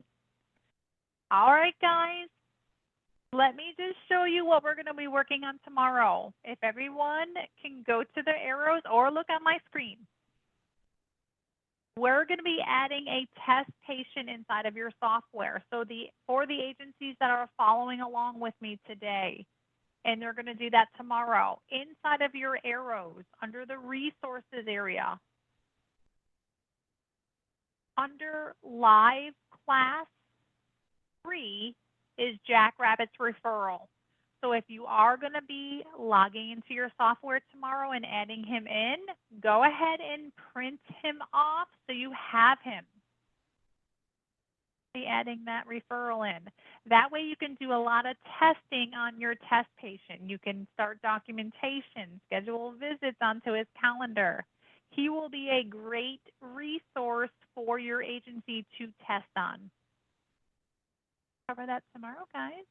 Speaker 1: All right, guys. Let me just show you what we're going to be working on tomorrow. If everyone can go to the arrows or look on my screen. We're going to be adding a test patient inside of your software. So for the agencies that are following along with me today, and they're going to do that tomorrow, inside of your arrows, under the resources area, under live class 3 is Jackrabbit's referral. So if you are going to be logging into your software tomorrow and adding him in, go ahead and print him off so you have him. Be adding that referral in. That way you can do a lot of testing on your test patient. You can start documentation, schedule visits onto his calendar. He will be a great resource for your agency to test on. Cover that tomorrow, guys.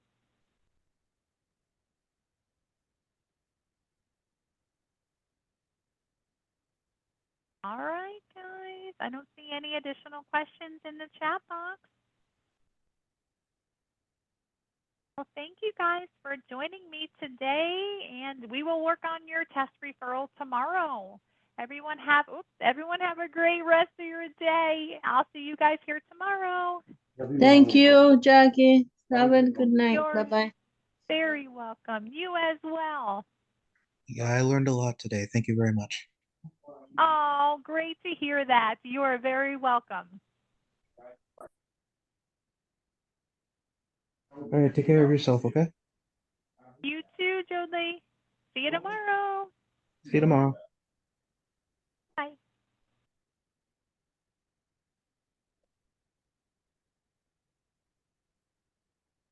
Speaker 1: All right, guys. I don't see any additional questions in the chat box. Well, thank you guys for joining me today, and we will work on your test referral tomorrow. Everyone have a great rest of your day. I'll see you guys here tomorrow.
Speaker 2: Thank you, Jackie. Have a good night. Bye-bye.
Speaker 1: Very welcome. You as well.
Speaker 3: Yeah, I learned a lot today. Thank you very much.
Speaker 1: Oh, great to hear that. You are very welcome.
Speaker 3: All right, take care of yourself, okay?
Speaker 1: You too, Jolie. See you tomorrow.
Speaker 3: See you tomorrow.
Speaker 1: Bye.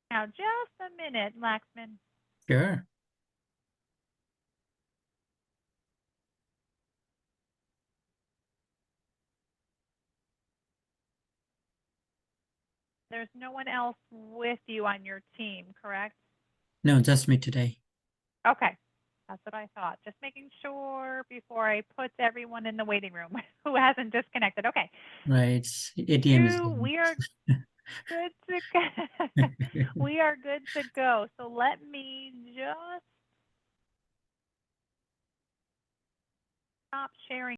Speaker 1: Now, just a minute, Laxman.
Speaker 6: Sure.
Speaker 1: There's no one else with you on your team, correct?
Speaker 6: No, just me today.
Speaker 1: Okay. That's what I thought. Just making sure before I put everyone in the waiting room who hasn't disconnected. Okay.
Speaker 6: Right. ATM is
Speaker 1: We are good to go. We are good to go. So let me just stop sharing.